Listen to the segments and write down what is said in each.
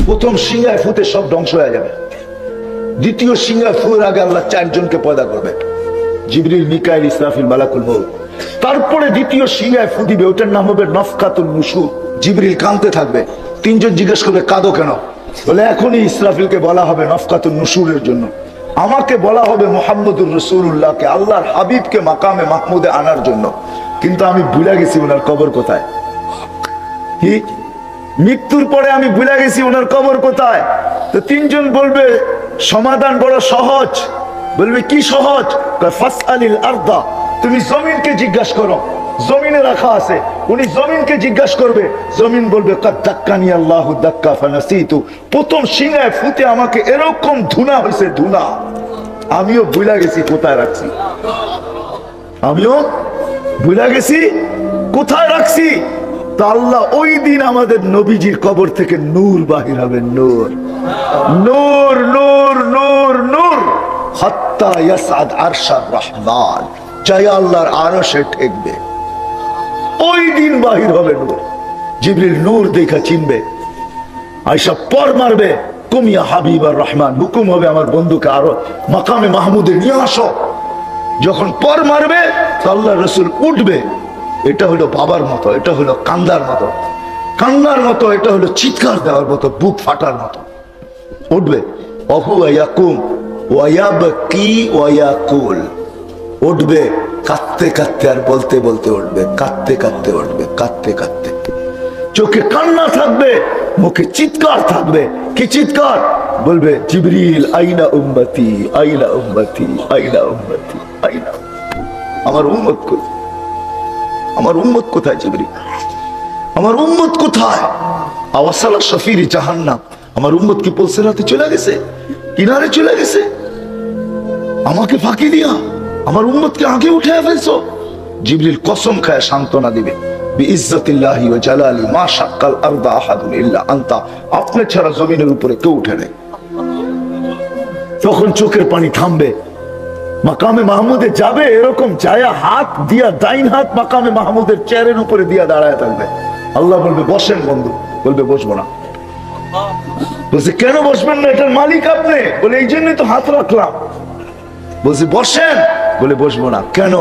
প্রথম সিংহায় ফুতে সব ধ্বংস হয়ে যাবে। দ্বিতীয় সিংহায় ফুয়ের আগে আল্লাহ 4 জনকে পয়দা করবে, জিবরিল, মিকাইল, ইসরাফিল, মালাকুল মউত। তারপরে দ্বিতীয় সিংহায় ফু দিবে, ওটার নাম হবে নফকাতুন নুশুর। জিবরিল কাঁদতে থাকবে, 3 জন জিজ্ঞেস করবে কাঁদো কেন? বলে এখনই ইসরাফিলকে বলা হবে নফকাতুন নুশুরের জন্য, আমাকে বলা হবে মুহাম্মদুর রাসূলুল্লাহকে, আল্লাহর হাবিবকে মাকামে মাহমুদে আনার জন্য। কিন্তু আমি ভুলে গেছি ওনার কবর কোথায়। কি মৃত্যুর পরে আমি ভুলে গেছি ওনার কবর কোথায়। তো 3 জন বলবে সমাধান বড় সহজ। বলবে কি সহজ? ফাসআলিল আরদা, তুমি জমিনকে জিজ্ঞাসা করো, জমিনে রাখা আছে। উনি জমিনকে জিজ্ঞাসা করবে, জমিন বলবে কাদ দাক্কানি আল্লাহু দাক্কা ফানাসিতু, প্রথম সিংহায় ফুতে আমাকে এরকম ধুনা হয়েছে, ধুনা, আমিও ভুলে গেছি কোথায় রাখছি, আমিও ভুলে গেছি কোথায় রাখছি। তো আল্লাহ ওই দিন আমাদের নবীজির কবর থেকে নূর বাহির হবে, নূর, নূর, নূর, নূর, নূর, হাত্তা ইয়াসআদ আরশার রহমান, চাই আল্লাহর আরশে ঠেকবে, ওই দিন বাহির হবে নূর। জিবরিল নূর দেখা চিনবে, আয়েশা পর মারবে, কুমিয়া হাবিবার রহমান, হুকুম হবে আমার বন্ধুকে আরো মাকামে মাহমুদে নিয়ে আসো। যখন পর মারবে তো আল্লাহ রসুল উঠবে, এটা হলো বাবার মতো, এটা হলো কান্দার মতো, কান্নার মতো, এটা হলো চিৎকার দেওয়ার মতো, বুক ফাটার মতো উঠবে। অহুয়া ইয়াকুম ওয়া ইয়াবকি ওয়া ইয়াকুল, উঠবে কাঁদতে কাঁদতে আর বলতে বলতে উঠবে, কাঁদতে কাঁদতে উঠবে, কাঁদতে কাঁদতে, চোখে কান্না থাকবে, মুখে চিৎকার থাকবে। কি চিৎকার? বলবে জিবরিল আইনা উম্মতি, আইনা উম্মতি, আইনা উম্মতি, আইনা, আমার উম্মত কোথায়, আমার উম্মত কোথায় জিবরিল, আমার উম্মত কোথায়? আওয়াসালা শফিরি জাহান্নাম, আমার উম্মত কি পলসেরাতে চলে গেছে, কিনারে চলে গেছে, আমাকে ফাঁকি দিয়া আমার উম্মতকে আগে উঠে ফেলছো। জিবরিল কসম খায় সান্ত্বনা দিবে, বিইজ্জতিল্লাহি ওয়া জালালি মা শাক্কাল আরদা আহাদুন ইল্লা আনতা, আপনি ছাড়া জমিনের উপরে কেউ উঠে নেই। তখন চোখের পানি থামবে, মাকামে মাহমুদে যাবে, এরকম যায়া হাত দিয়া, ডাইন হাত মাকামে মাহমুদের চেয়ারের উপরে দিয়া দাঁড়ায় থাকবে। আল্লাহ বলবে বসেন বন্ধু, বলবে বসবো না। বলছে কেন বসবেন না, এটার মালিক আপনি। বলে এই জন্যই তো হাত রাখলাম। বলছে বসেন, বলে বসবো না। কেন?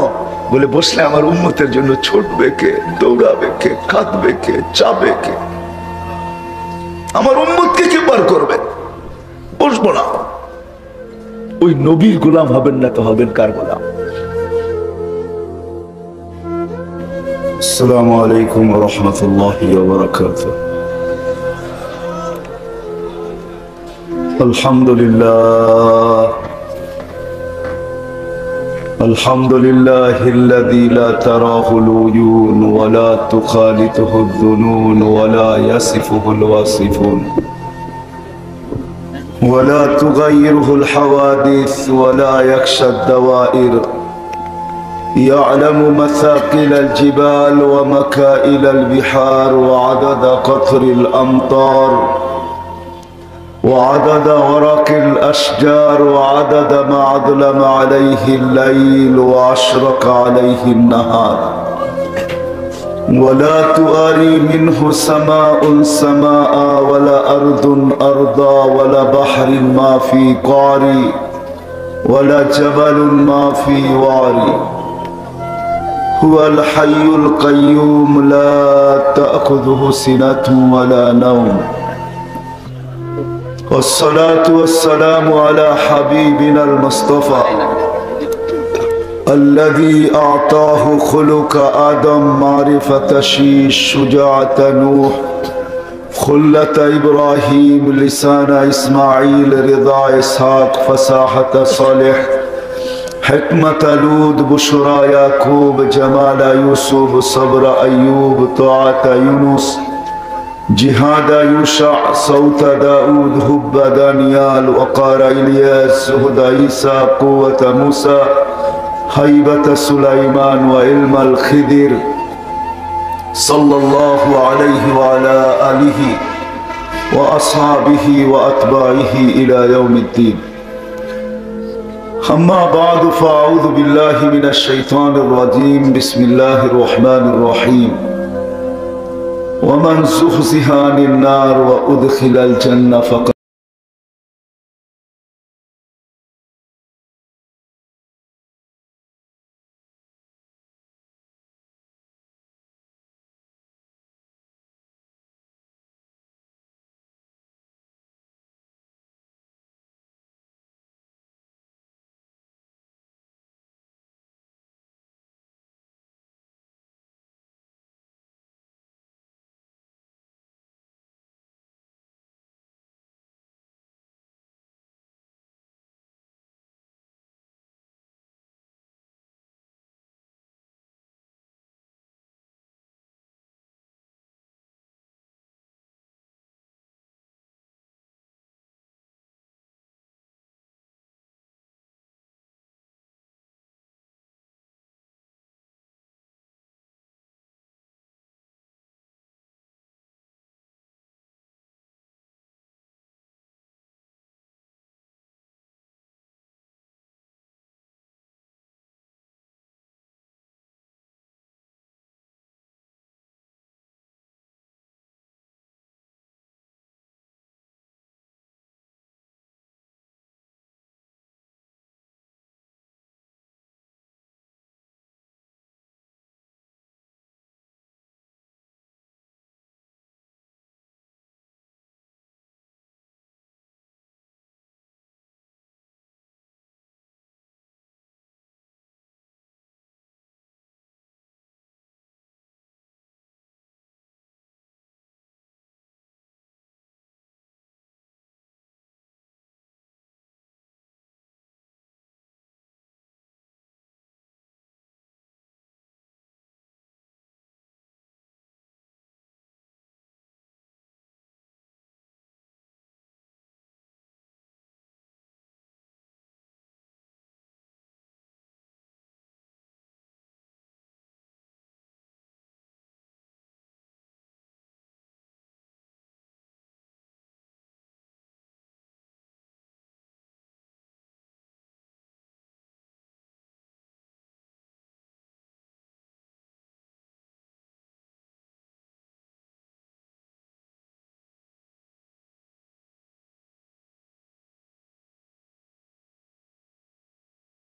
বলে বসলে আমার উম্মতের জন্য ছুটবে কে, দৌড়াবে কে, কাঁদবে কে, চাবে কে, আমার উম্মতকে কে পার করবে? বসবো না। ওই নবীর গোলাম হবেন না তো হবেন কার গোলাম? আসসালামু আলাইকুম ওয়া রাহমাতুল্লাহি ওয়া বারাকাতুহু। আলহামদুলিল্লাহ, আলহামদুলিল্লাহিল্লাযী লা তারাহুল উয়ুন ওয়া লা তুখালিতুহুদ দুনুন ওয়া লা ইয়াসিফুহুল ওয়াসিফুন ওয়া লা তুগায়্যিরুহুল হাওয়াদিস ওয়া লা ইয়াখশাদ দাওয়াইর, ইয়া'লামু মাসাকিলাল জিবাল ওয়া মাকাইলাল বিহার ওয়া আদাদা কতরিল আমতার وعدد ورق الأشجار وعدد ما أظلم عليه الليل وأشرق عليه النهار، ولا تواري منه سماء سماء ولا أرض أرضا ولا بحر ما في قعري ولا جبل ما في وعري، هو الحي القيوم لا تأخذه سنة ولا نوم، والصلاة والسلام على حبيبنا المصطفى الذي أعطاه خلق آدم، معرفة شيش، شجاعة نوح، خلة إبراهيم، لسان إسماعيل، رضا إسحاق، فصاحة صالح، حكمة لود، بشرى يعقوب، جمال يوسف، صبر أيوب، طاعة يونس، جهاد يوشع، صوت داود، هب دانيال، وقار إلياس، هدى عيسى، قوة موسى، هيبة سليمان، وعلم الخضر، صلى الله عليه وعلى آله وأصحابه وأتباعه إلى يوم الدين. أما بعد فأعوذ بالله من الشيطان الرجيم، بسم الله الرحمن الرحيم. ومن زحزح عن النار وأدخل الجنة فقد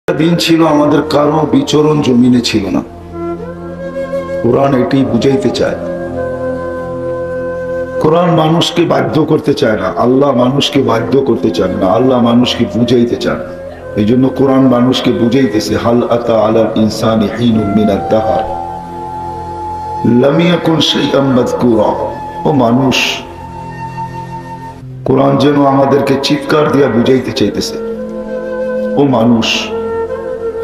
দিন ছিল আমাদের কারো বিচরণ জমিনে ছিল না। কোরআন এটি বুঝাইতে চায়। কোরআন মানুষকে বাধ্য করতে চায় না, আল্লাহ মানুষকে বাধ্য করতে চান না, আল্লাহ মানুষকে বুঝাইতে চান। এই জন্য কোরআন মানুষকে বুঝাইতেছে, হাল আতা আলাল ইনসানি হিনুম মিনাদ দাহর লাম ইয়াকুন শাইআম মাযকুরা। ও মানুষ, কোরআন যেন আমাদেরকে চিৎকার দিয়া বুঝাইতে চাইতেছে, ও মানুষ,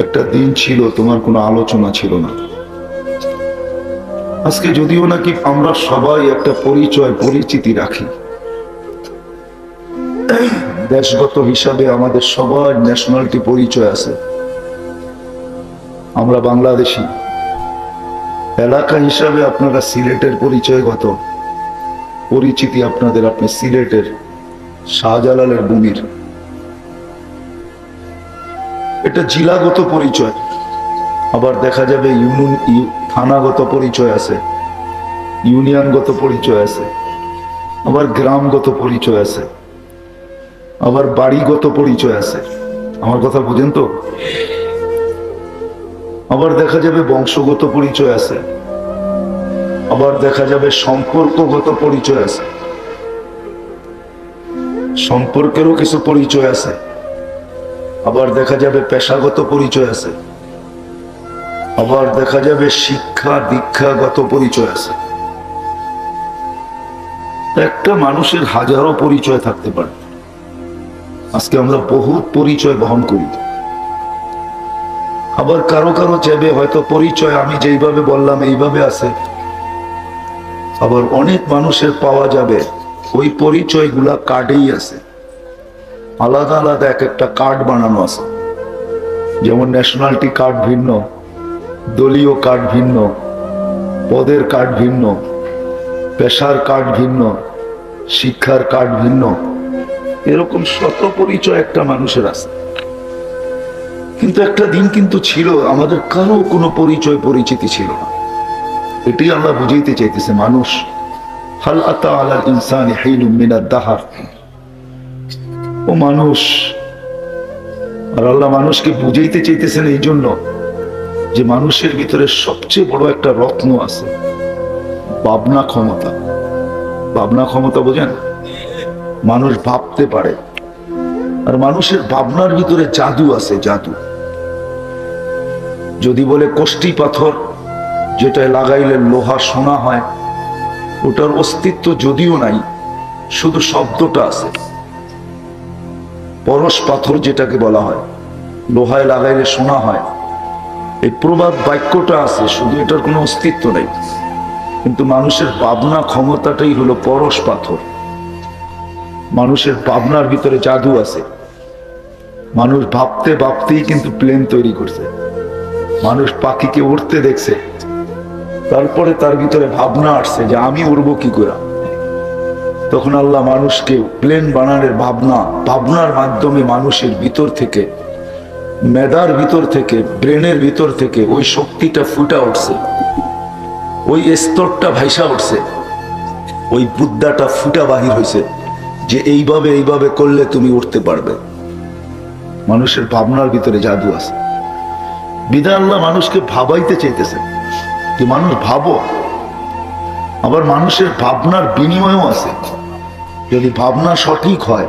একটা দিন ছিল তোমার কোনো আলোচনা ছিল না। আজকে যদিও নাকি আমরা সবাই একটা পরিচয় পরিচিতি রাখি, দেশগত হিসাবে আমাদের সবার ন্যাশনালিটি পরিচয় আছে, আমরা বাংলাদেশি। এলাকা হিসাবে আপনারা সিলেটের পরিচয়গত পরিচিতি আপনাদের, আপনি সিলেটের শাহজালালের ভূমির, এটা জেলাগত পরিচয়। আবার দেখা যাবে থানাগত পরিচয় আছে, ইউনিয়নগত পরিচয় আছে, আবার গ্রামগত পরিচয় আছে, আবার বাড়িগত পরিচয় আছে। আমার কথা বুঝেন তো? আবার দেখা যাবে বংশগত পরিচয় আছে, আবার দেখা যাবে সম্পর্কগত পরিচয় আছে, সম্পর্কেরও কিছু পরিচয় আছে, আবার দেখা যাবে পেশাগত পরিচয় আছে, আবার দেখা যাবে শিক্ষা দীক্ষাগত পরিচয় আছে। একটা মানুষের হাজারো পরিচয় থাকতে পারে। আজকে আমরা বহুত পরিচয় বহন করি। আবার কারো কারো চাইবে হয়তো পরিচয় আমি যেইভাবে বললাম এইভাবে আছে, আবার অনেক মানুষের পাওয়া যাবে ওই পরিচয়গুলা কার্ডেই আছে, আলাদা আলাদা এক একটা কার্ড বানানো আছে। যেমন ন্যাশনালিটি কার্ড ভিন্ন, দলীয় কার্ড ভিন্ন, পদের কার্ড ভিন্ন, পেশার কার্ড ভিন্ন, শিক্ষার কার্ড ভিন্ন, এরকম শত পরিচয় একটা মানুষের আছে। কিন্তু একটা দিন কিন্তু ছিল আমাদের কারো কোনো পরিচয় পরিচিতি ছিল না। এটি আমরা বুঝাইতে চাইতেছে, মানুষ হাল আতা আলাল ইনসানি হিনুম মিনাদ দাহর। ও মানুষ, আর আল্লাহ মানুষকে বুঝাইতে চাইতেছেন এই জন্য যে মানুষের ভিতরে সবচেয়ে বড় একটা রত্ন আছে, ভাবনা ক্ষমতা। ভাবনা ক্ষমতা বোঝেন? মানুষ ভাবতে পারে, আর মানুষের ভাবনার ভিতরে জাদু আছে, জাদু। যদি বলে কষ্টি পাথর, যেটায় লাগাইলে লোহা সোনা হয়, ওটার অস্তিত্ব যদিও নাই, শুধু শব্দটা আছে। পরশ পাথর যেটাকে বলা হয়, লোহায় লাগাইলে সোনা হয়, এই প্রবাদ বাক্যটা আছে, শুধু এটার কোনো অস্তিত্ব নেই। কিন্তু মানুষের ভাবনা ক্ষমতাটাই হলো পরশ পাথর। মানুষের ভাবনার ভিতরে জাদু আছে। মানুষ ভাবতে ভাবতেই কিন্তু প্লেন তৈরি করছে। মানুষ পাখিকে উড়তে দেখছে, তারপরে তার ভিতরে ভাবনা আসছে যে আমি উড়বো কি করে। তখন আল্লাহ মানুষকে প্লেন বানানোর ভাবনার মাধ্যমে মানুষের ভিতর থেকে, মেধার ভিতর থেকে, ব্রেনের ভিতর থেকে ওই শক্তিটা ফুটা উঠছে, ওই স্তরটা ভাইসা উঠছে, ওই বুদ্ধাটা ফুটা বাহির হয়েছে যে এইভাবে এইভাবে করলে তুমি উঠতে পারবে। মানুষের ভাবনার ভিতরে জাদু আছে। বিধায় আল্লাহ মানুষকে ভাবাইতে চাইতেছেন যে মানুষ ভাবো। আবার মানুষের ভাবনার বিনিময়ও আছে। যদি ভাবনা সঠিক হয়,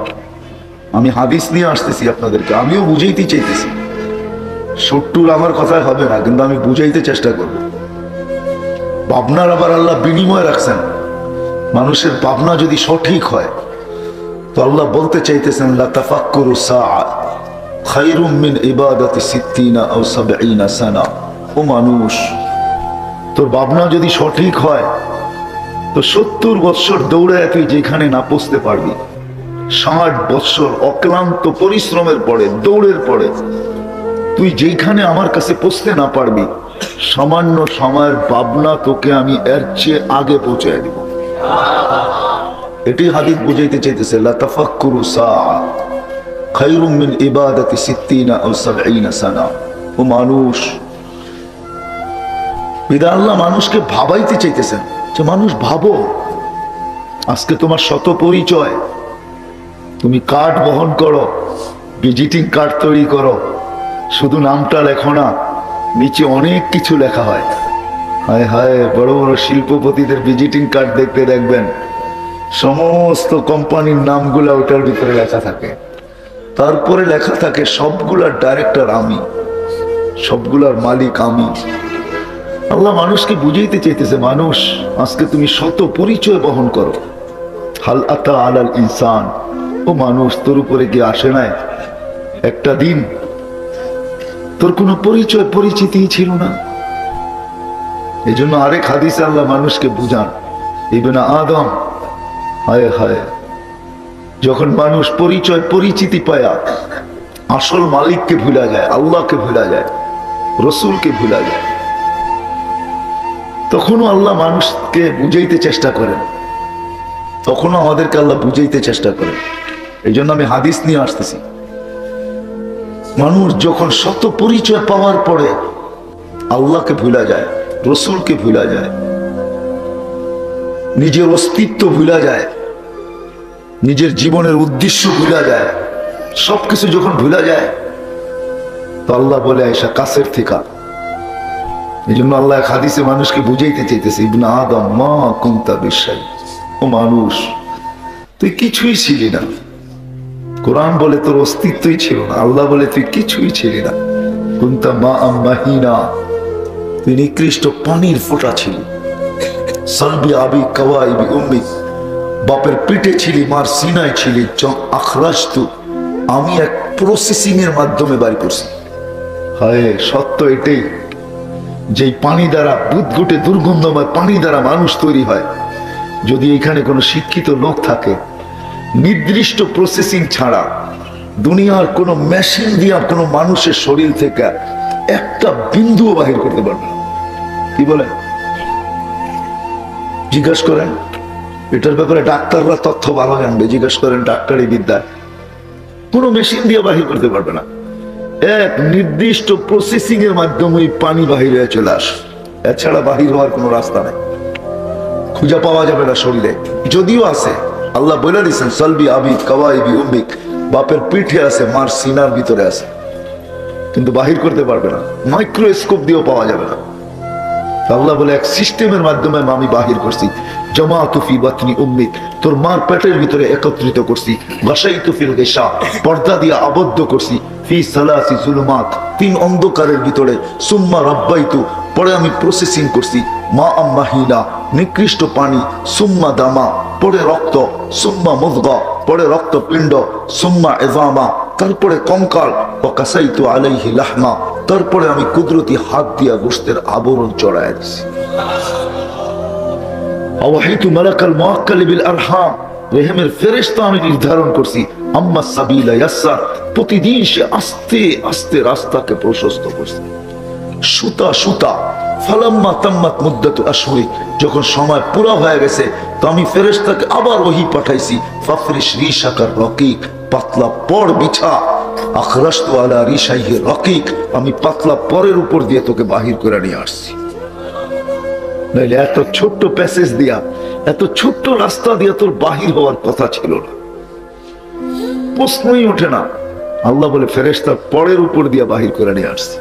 আমি হাদিস নিয়ে আসতেছি আপনাদেরকে, আমিও বুঝাইতে চাইতেছি। সট্টুর আমার কথায় হবে না, কিন্তু আমি বুঝাইতে চেষ্টা করব। ভাবনার আবার আল্লাহ বিনিময় রাখছেন। মানুষের ভাবনা যদি সঠিক হয়, তো আল্লাহ বলতে চাইতেছেন লা তাফাক্কুরু সাআ খায়রুম মিন ইবাদাতি 60 আও 70 সানা। ও মানুষ, তোর ভাবনা যদি সঠিক হয়, তো 70 বৎসর দৌড়ায় তুই যেখানে না পৌঁছতে পারবি, 60 বৎসর অক্লান্ত পরিশ্রমের পরে, দৌড়ের পরে তুই যেখানে আমার কাছে পৌঁছতে না পারবি, সামান্য সময়ের ভাবনা তোকে আমি এর চেয়ে আগে পৌঁছায় দিব। এটি হাদিস বুঝাইতে চাইতেছে লা তাফাক্কুরু সাআ খায়রুম মিন ইবাদাতি 60 আও 70 সানা। ও মানুষ, বিধায় আল্লাহ মানুষকে ভাবাইতে চাইতেছেন যে মানুষ ভাবো। আজকে তোমার শত পরিচয়, তুমি কার্ড বহন করো, ভিজিটিং কার্ড তৈরি করো, শুধু নামটা লেখো না, নিচে অনেক কিছু লেখা হয়। হায় হায়, বড় বড় শিল্পপতিদের ভিজিটিং কার্ড দেখতে দেখবেন সমস্ত কোম্পানির নামগুলা ওটার ভিতরে লেখা থাকে। তারপরে লেখা থাকে সবগুলার ডাইরেক্টর আমি, সবগুলার মালিক আমি। আল্লাহ মানুষকে বুঝাইতে চাইতেছে, মানুষ আজকে তুমি শত পরিচয় বহন করো। হাল আতা আলাল ইনসান। ও মানুষ, তোর উপরে কি আসে নাই একটা দিন তোর কোনো পরিচয় পরিচিতি ছিল না? এই জন্য আরেক হাদিসে আল্লাহ মানুষকে বুঝান, ইবনে আদম, হায় হায়, যখন মানুষ পরিচয় পরিচিতি পায়া আসল মালিককে ভুলা যায়, আল্লাহকে ভুলা যায়, রসুলকে ভুলা যায়, তখনও আল্লাহ মানুষকে বুঝাইতে চেষ্টা করেন। তখনও আমাদেরকে আল্লাহ বুঝাইতে চেষ্টা করেন। এই জন্য আমি হাদিস নিয়ে আসতেছি। মানুষ যখন শত পরিচয় পাওয়ার পরে আল্লাহকে ভুলা যায়, রসুলকে ভুলা যায়, নিজের অস্তিত্ব ভুলা যায়, নিজের জীবনের উদ্দেশ্য ভুলা যায়, সবকিছু যখন ভুলা যায়, তো আল্লাহ বলে আয়েশা কাছের থেকে। এই জন্য আল্লাহ হাদিসে মানুষকে বুঝাইতে চাইতেছে, ইবনে আদম মা কুনতা বিশাই। ও মানুষ, তুই কিছুই ছিলি না। কোরআন বলে তোর অস্তিত্বই ছিল না, আল্লাহ বলে তুই কিছুই ছিলি না। কুনতা মা মাহিনা, তুই নিকৃষ্ট পানির ফোঁটা ছিলি। সালবি আবি কাওয়াইবি উম্মি, বাপের পেটে ছিলি, মার সিনায় ছিলি। আখরাজতু, আমি এক প্রসেসিং এর মাধ্যমে বাড়ি করছি। হায়, সত্য এটাই, যেই পানি দ্বারা, বুদগুটে দুর্গন্ধময় পানি দ্বারা মানুষ তৈরি হয়। যদি এখানে কোনো শিক্ষিত লোক থাকে, নির্দিষ্ট প্রসেসিং ছাড়া দুনিয়ার কোনো মেশিন দিয়া কোনো মানুষের শরীর থেকে একটা বিন্দুও বাহির করতে পারবে না। কি বলেন? জিজ্ঞাসা করেন, এটার ব্যাপারে ডাক্তাররা তথ্য ভালো জানবে। জিজ্ঞাসা করেন ডাক্তারি বিদ্যায়, কোনো মেশিন দিয়ে বাহির করতে পারবে না। এক নির্দিষ্ট প্রসেসিং এর মাধ্যমে পানি বাহির হয়ে চলে আসে, এছাড়া বাহির হওয়ার কোনো রাস্তা নেই। খুঁজে পাওয়া যাবে না শরীরে, যদিও আছে। আল্লাহ বলে দিচ্ছেন সলবি আবি কাওয়াইবি উম্মিক, বাপের পিঠে আছে, মার সিনার ভিতরে আছে, কিন্তু বাহির করতে পারবে না, মাইক্রোস্কোপ দিয়েও পাওয়া যাবে না। আল্লাহ বলে এক সিস্টেমের মাধ্যমে আমি বাহির করছি। জামাতু ফি বাতনি উম্মিক, তোর মার পেটের ভিতরে একত্রিত করছি। গাশাইতু ফিল গিশা, পর্দা দিয়ে আবদ্ধ করছি। ফি সালাসি জুলুমাত, 3 অন্ধকারের ভিতরে। সুম্মা রাব্বাইতু, পরে আমি প্রসেসিং করছি। মা আম্মাহিলা, নিকৃষ্ট পানি। সুম্মা দামা, পরে রক্ত। সুম্মা মুদগা, পরে রক্তপিণ্ড। সুম্মা ইযামা, তারপরে কঙ্কাল। ওয়াকাসাইতু আলাইহি লাহমা, তারপরে আমি কুদরতি হাত দিয়া গোশতের আবরণ চড়ায় দিছি। আওয়াহিতু মালাকাল মুআক্কাল বিল আরহাম, রেহেমের ফেরেশতা আমি নির্ধারণ করছি। আম্মা সাবিলা ইয়াসসার, প্রতিদিন সে আস্তে আস্তে রাস্তাকে প্রশস্ত করছে। সুতা সুতা। ফালাম্মা তাম্মাত মুদ্দাতু আশহুরি, যখন সময় পুরো হয়ে গেছে তো আমি ফেরেশতাকে আবার ওহী পাঠাইছি। ফাফরিশ রিশাকার রকিক, পাতলা পড় বিছা। আখরাজতু আলা রিশাইহি রকিক, আমি পাতলা পরের উপর দিয়ে তোকে বাহির করে নিয়ে আসছি। নাইলে এত ছোট্ট প্যাসেজ দিয়া, এত ছোট্ট রাস্তা দিয়া তোর বাহির হওয়ার কথা ছিল না, প্রশ্নই ওঠে না। আল্লাহ বলে ফেরেশতার পরের উপর দিয়া বাহির করে নিয়ে আসছি।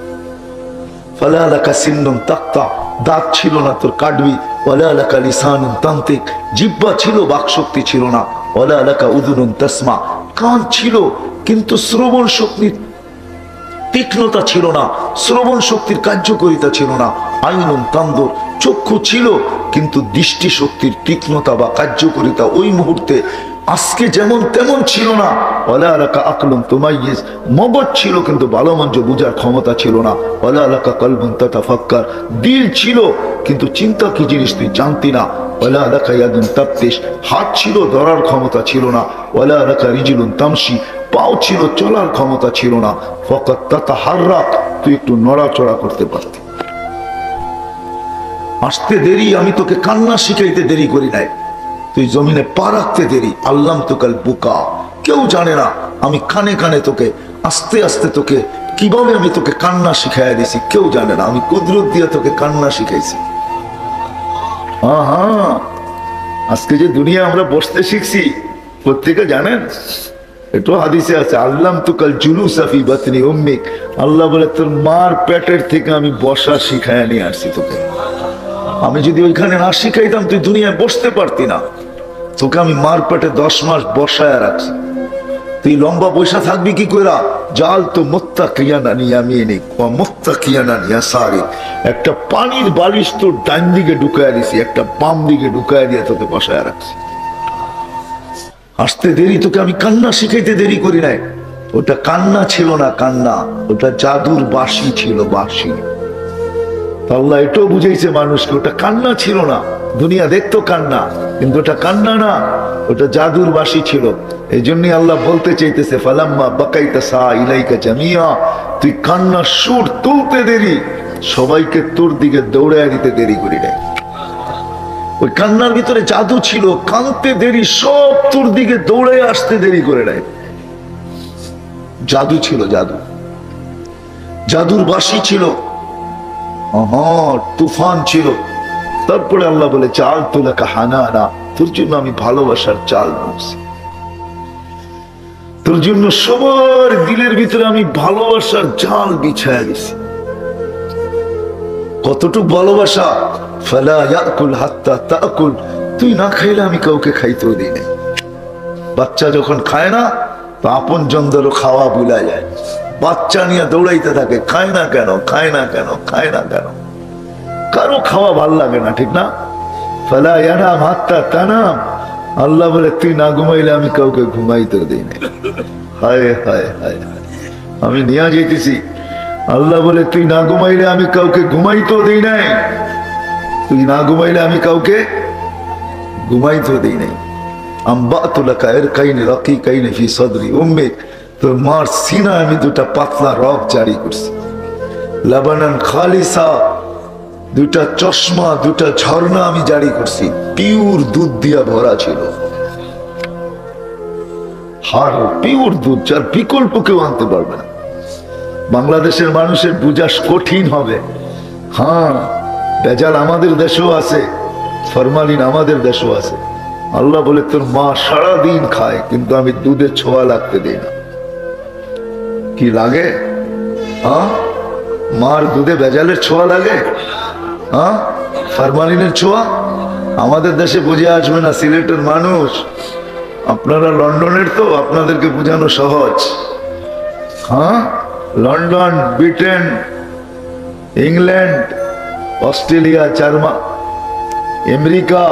ফালা লাকা সিন্নুন তাক্তা, দাঁত ছিল না তোর কাটবি। ওয়ালা লাকা লিসানুন তান্তিক, জিহ্বা ছিল বাকশক্তি ছিল না। ওয়ালা লাকা উযুনুন তাসমা, কান ছিল কিন্তু শ্রবণ শক্তির তীক্ষ্ণতা ছিল না, শ্রবণ শক্তির কার্যকারিতা ছিল না। আইনুন তানদুর, চক্ষু ছিল কিন্তু দৃষ্টি শক্তির তীক্ষ্ণতা বা কার্যকারিতা ওই মুহূর্তে আজকে যেমন তেমন ছিল না। ওয়ালা লাকা আকলুন তুমাইয়িজ, মগজ ছিল কিন্তু ভালো মন্দ বুঝার ক্ষমতা ছিল না। ওয়ালা লাকা কলবুন তাতাফাক্কার, দিল ছিল কিন্তু চিন্তা কি জিনিস তুই জানতি না। ওয়ালা লাকা ইয়াদুন তাবতিশ, হাত ছিল ধরার ক্ষমতা ছিল না। ওয়ালা লাকা রিজলুন তামশি, পাও ছিল চলার ক্ষমতা ছিল না। ফাকাত তাতাহাররাক, তুই একটু নড়াচড়া করতে পারতি। আসতে দেরি, আমি তোকে কান্না শিখাইতে দেরি করি নাই, তুই জমিনে পা রাখতে দেরি। আল্লাম তোকাল বুকা, কেউ জানে না আমি কানে কানে তোকে আস্তে আস্তে তোকে কিভাবে আমি তোকে কান্না শিখাইয়া দিছি, কেউ জানে না। আমি কুদরত দিয়ে তোকে কান্না শিখাইছি। হ্যাঁ, আজকে যে দুনিয়া আমরা বসতে শিখছি প্রত্যেকে জানেন, একটু হাদিসে আছে আল্লাম তুকাল জুলুসা ফি বাতনি উম্মিক, আল্লাহ বলে তোর মার পেটের থেকে আমি বসা শিখাইয়া নিয়ে আসছি তোকে। আমি যদি ওইখানে না শিখাইতাম তুই দুনিয়ায় বসতে পারতি না। তোকে আমি মার পেটে 10 মাস বসায় রাখছি, তুই লম্বা বৈশা থাকবি কি কইরা? জাল তো মুত্তাকিয়ানা নিয়ামিনিক ওয়া মুত্তাকিয়ানা ইয়াসারিক, একটা পানির বালিশ তোর ডান দিকে ঢুকায় দিছি, একটা বাম দিকে ঢুকায় দিয়ে তোকে বসায় রাখছি। আসতে দেরি, তোকে আমি কান্না শিখাইতে দেরি করি নাই। ওটা কান্না ছিল না, কান্না ওটা জাদুর বাঁশি ছিল, বাঁশি। আল্লাহ এটাও বুঝাইছে মানুষকে, ওটা কান্না ছিল না। দুনিয়া দেখতো কান্না, কিন্তু ওটা কান্না না, ওটা জাদুর বাঁশি ছিল। এই জন্যই আল্লাহ বলতে চাইতেছে ফালাম্মা বাকাইতা সা ইলাইকা জামিয়া, তুই কান্নার সুর তুলতে দেরি, সবাইকে তোর দিকে দৌড়ায় দিতে দেরি করি নাই। ওই কান্নার ভিতরে জাদু ছিল, কাঁদতে দেরি, সব তোর দিকে দৌড়ে আসতে দেরি করে নাই। জাদু ছিল, জাদু, জাদুর বাঁশি ছিল, তুফান ছিল। তারপরে আল্লাহ বলে চাল তোলাকা হানানা, তোর জন্য আমি ভালোবাসার চাল বলছি, তোর জন্য সবার দিলের ভিতরে আমি ভালোবাসার জাল বিছায়া দিছি। কতটুক ভালোবাসা? ফালা ইয়াকুল হাত্তা তাকুল, তুই না খাইলে আমি কাউকে খাইতেও দিই না। বাচ্চা যখন খায় না তো আপন জনদেরও খাওয়া ভুলা যায়, বাচ্চা নিয়ে দৌড়াইতে থাকে, খায় না কেন, খায় না কেন, খায় না কেন, কারো খাওয়া ভাল লাগে না, ঠিক না? ফালা ইয়ানাম হাত্তা তানাম, আল্লাহ বলে তুই না ঘুমাইলে আমি কাউকে ঘুমাইতেও দিই না। হায় হায় হায়, আমি নিয়ে যেতেছি। আল্লাহ বলে তুই না ঘুমাইলে আমি কাউকে ঘুমাইতেও দিই নাই, তুই না ঘুমাইলে আমি কাউকে ঘুমাইতেও দিই নাই। তোর মার সিনায় আমি দুটা পাতলা রক জারি করছি, লাবানান খালিসা, দুটা চশমা, দুটা ঝর্ণা আমি জারি করছি, পিওর দুধ দিয়া ভরা ছিল। হার পিওর দুধ, যার বিকল্প কেউ আনতে পারবে না। বাংলাদেশের মানুষের বুঝা কঠিন হবে। হ্যাঁ, বেজাল আমাদের দেশেও আছে, ফরমালিন আমাদের দেশও আছে। আল্লাহ বলে তোর মা সারাদিন খায় কিন্তু আমি দুধের ছোঁয়া লাগতে দিই না। কি লাগে? মার দুধে ভেজালের ছোঁয়া লাগে? ফরমালিনের ছোঁয়া আমাদের দেশে বুঝে আসবে না। সিলেটের মানুষ, আপনারা লন্ডনের, তো আপনাদেরকে বোঝানো সহজ। London, Britain, England, Australia, German, America,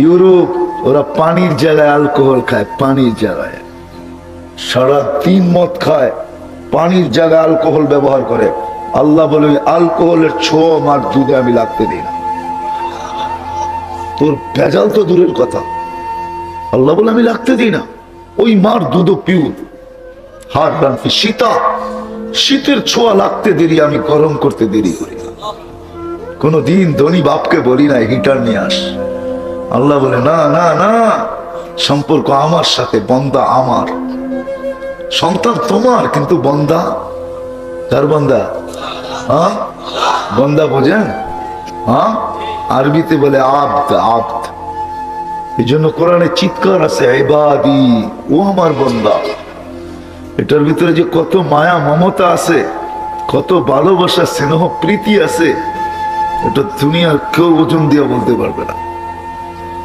Europe, ওরা পানির জায়গায় অ্যালকোহল খায়। পানির জায়গায় সারাদিন মদ খায়, পানির জায়গায় অ্যালকোহল ব্যবহার করে। আল্লাহ বলে অ্যালকোহলের ছোঁয়া মার দুধে আমি লাগতে দিই না। তোর ভেজাল তো দূরের কথা, আল্লাহ বলে আমি লাগতে দিই না। ওই মার দুধও পিউর। হার রানফি শীতা, শীতের ছোঁয়া লাগতে দেরি, আমি গরম করতে দেরি করি না। কোনদিন ধনী বাপকে বলি না হিটার নিয়ে আস। আল্লাহ বলে না না না, সম্পর্ক আমার সাথে, বন্দা আমার, সন্তান তোমার, কিন্তু বন্দা কার? বন্দা বন্দা বোঝেন? আরবিতে বলে আব্দ। আব্দ, এই জন্য কোরআনে চিৎকার আছে ইবাদি, ও আমার বন্দা। এটার ভিতরে যে কত মায়া মমতা আছে, কত ভালোবাসা, স্নেহ, প্রীতি আছে, এটা দুনিয়ার কেউ ওজন দিয়ে বলতে পারবে না।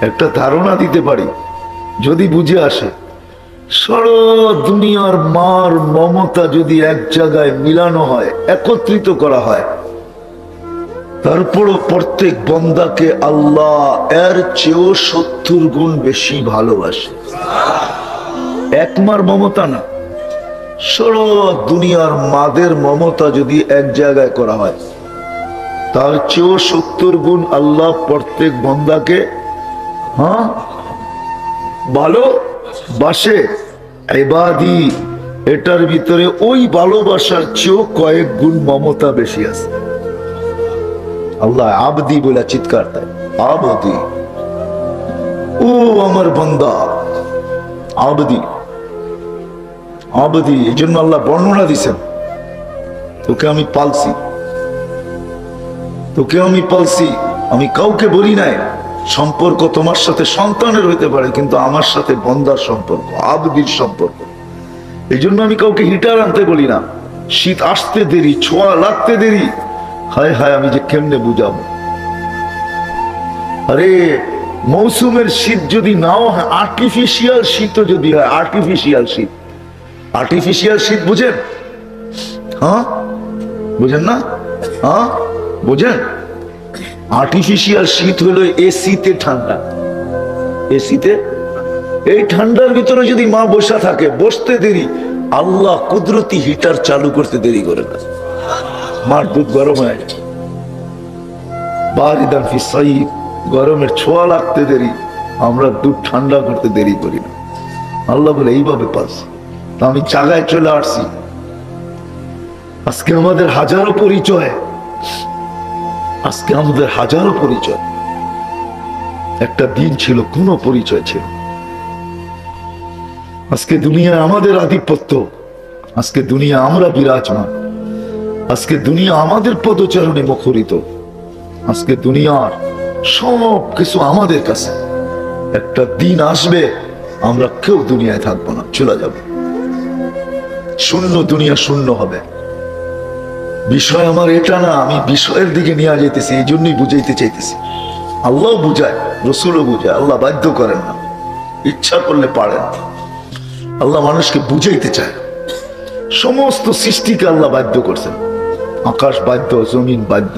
একটা ধারণা দিতে পারি যদি বুঝে আসে। সারা দুনিয়ার মার মমতা যদি এক জায়গায় মিলানো হয়, একত্রিত করা হয়, তারপরও প্রত্যেক বন্দাকে আল্লাহ এর চেয়েও 70 গুণ বেশি ভালোবাসে। এক মার মমতা না, সারা দুনিয়ার মাদের মমতা যদি এক জায়গায় করা হয়, তার চেয়েও 70 গুণ আল্লাহ প্রত্যেক বন্দাকে ভালোবাসে। ইবাদি, এটার ভিতরে ওই ভালোবাসার চেয়েও কয়েক গুণ মমতা বেশি আছে। আল্লাহ আবদি বলে চিৎকার দেয়, আবদি, ও আমার বান্দা, আবদি। আবদি, এই জন্য আল্লাহ বর্ণনা দিছেন, তোকে আমি পালছি, তোকে আমি পালছি। আমি কাউকে বলি নাই সম্পর্ক তোমার সাথে সন্তানের হইতে পারে, কিন্তু আমার সাথে বন্দার সম্পর্ক, আবদির সম্পর্ক। এই জন্য আমি কাউকে হিটার আনতে বলি না। শীত আসতে দেরি, ছোঁয়া লাগতে দেরি, হায় হায় আমি যে কেমনে বুঝাবো। আরে মৌসুমের শীত যদি নাও হয়, আর্টিফিশিয়াল শীতও যদি হয়, আর্টিফিশিয়াল শীত, আর্টিফিশিয়াল শীত বুঝেন? বুঝেন না? বুঝেন? আর্টিফিশিয়াল শীত হলো এসিতে ঠান্ডা। এসিতে, এই ঠান্ডার ভিতরে যদি মা বসা থাকে, বসতে দেরি, আল্লাহ কুদরতি হিটার চালু করতে দেরি করে না, মার দুধ গরম হয়ে যায়। বারিদান ফি সাইদ, গরমের ছোঁয়া লাগতে দেরি, আমরা দুধ ঠান্ডা করতে দেরি করি না। আল্লাহ বলে এইভাবে পাচ্ছি। তা আমি জায়গায় চলে আসছি। আজকে আমাদের হাজারো পরিচয়, আজকে আমাদের হাজারো পরিচয়। একটা দিন ছিল কোনো পরিচয় ছিল। আজকে দুনিয়া আমাদের আধিপত্য, আজকে দুনিয়া আমরা বিরাজমান, আজকে দুনিয়া আমাদের পদচারণে মুখরিত, আজকে দুনিয়ার সব কিছু আমাদের কাছে। একটা দিন আসবে আমরা কেউ দুনিয়ায় থাকবো না, চলে যাব, শূন্য, দুনিয়া শূন্য হবে। বিষয় আমার এটা না, আমি বিষয়ের দিকে নিয়ে যেতেছি, এই জন্যই বুঝাইতে চাইতেছি। আল্লাহ বুঝায়, রসুলও বুঝায়, আল্লাহ বাধ্য করেন না, ইচ্ছা করলে পারেন। আল্লাহ মানুষকে বুঝাইতে চায়। সমস্ত সৃষ্টিকে আল্লাহ বাধ্য করছেন। আকাশ বাধ্য, জমিন বাধ্য,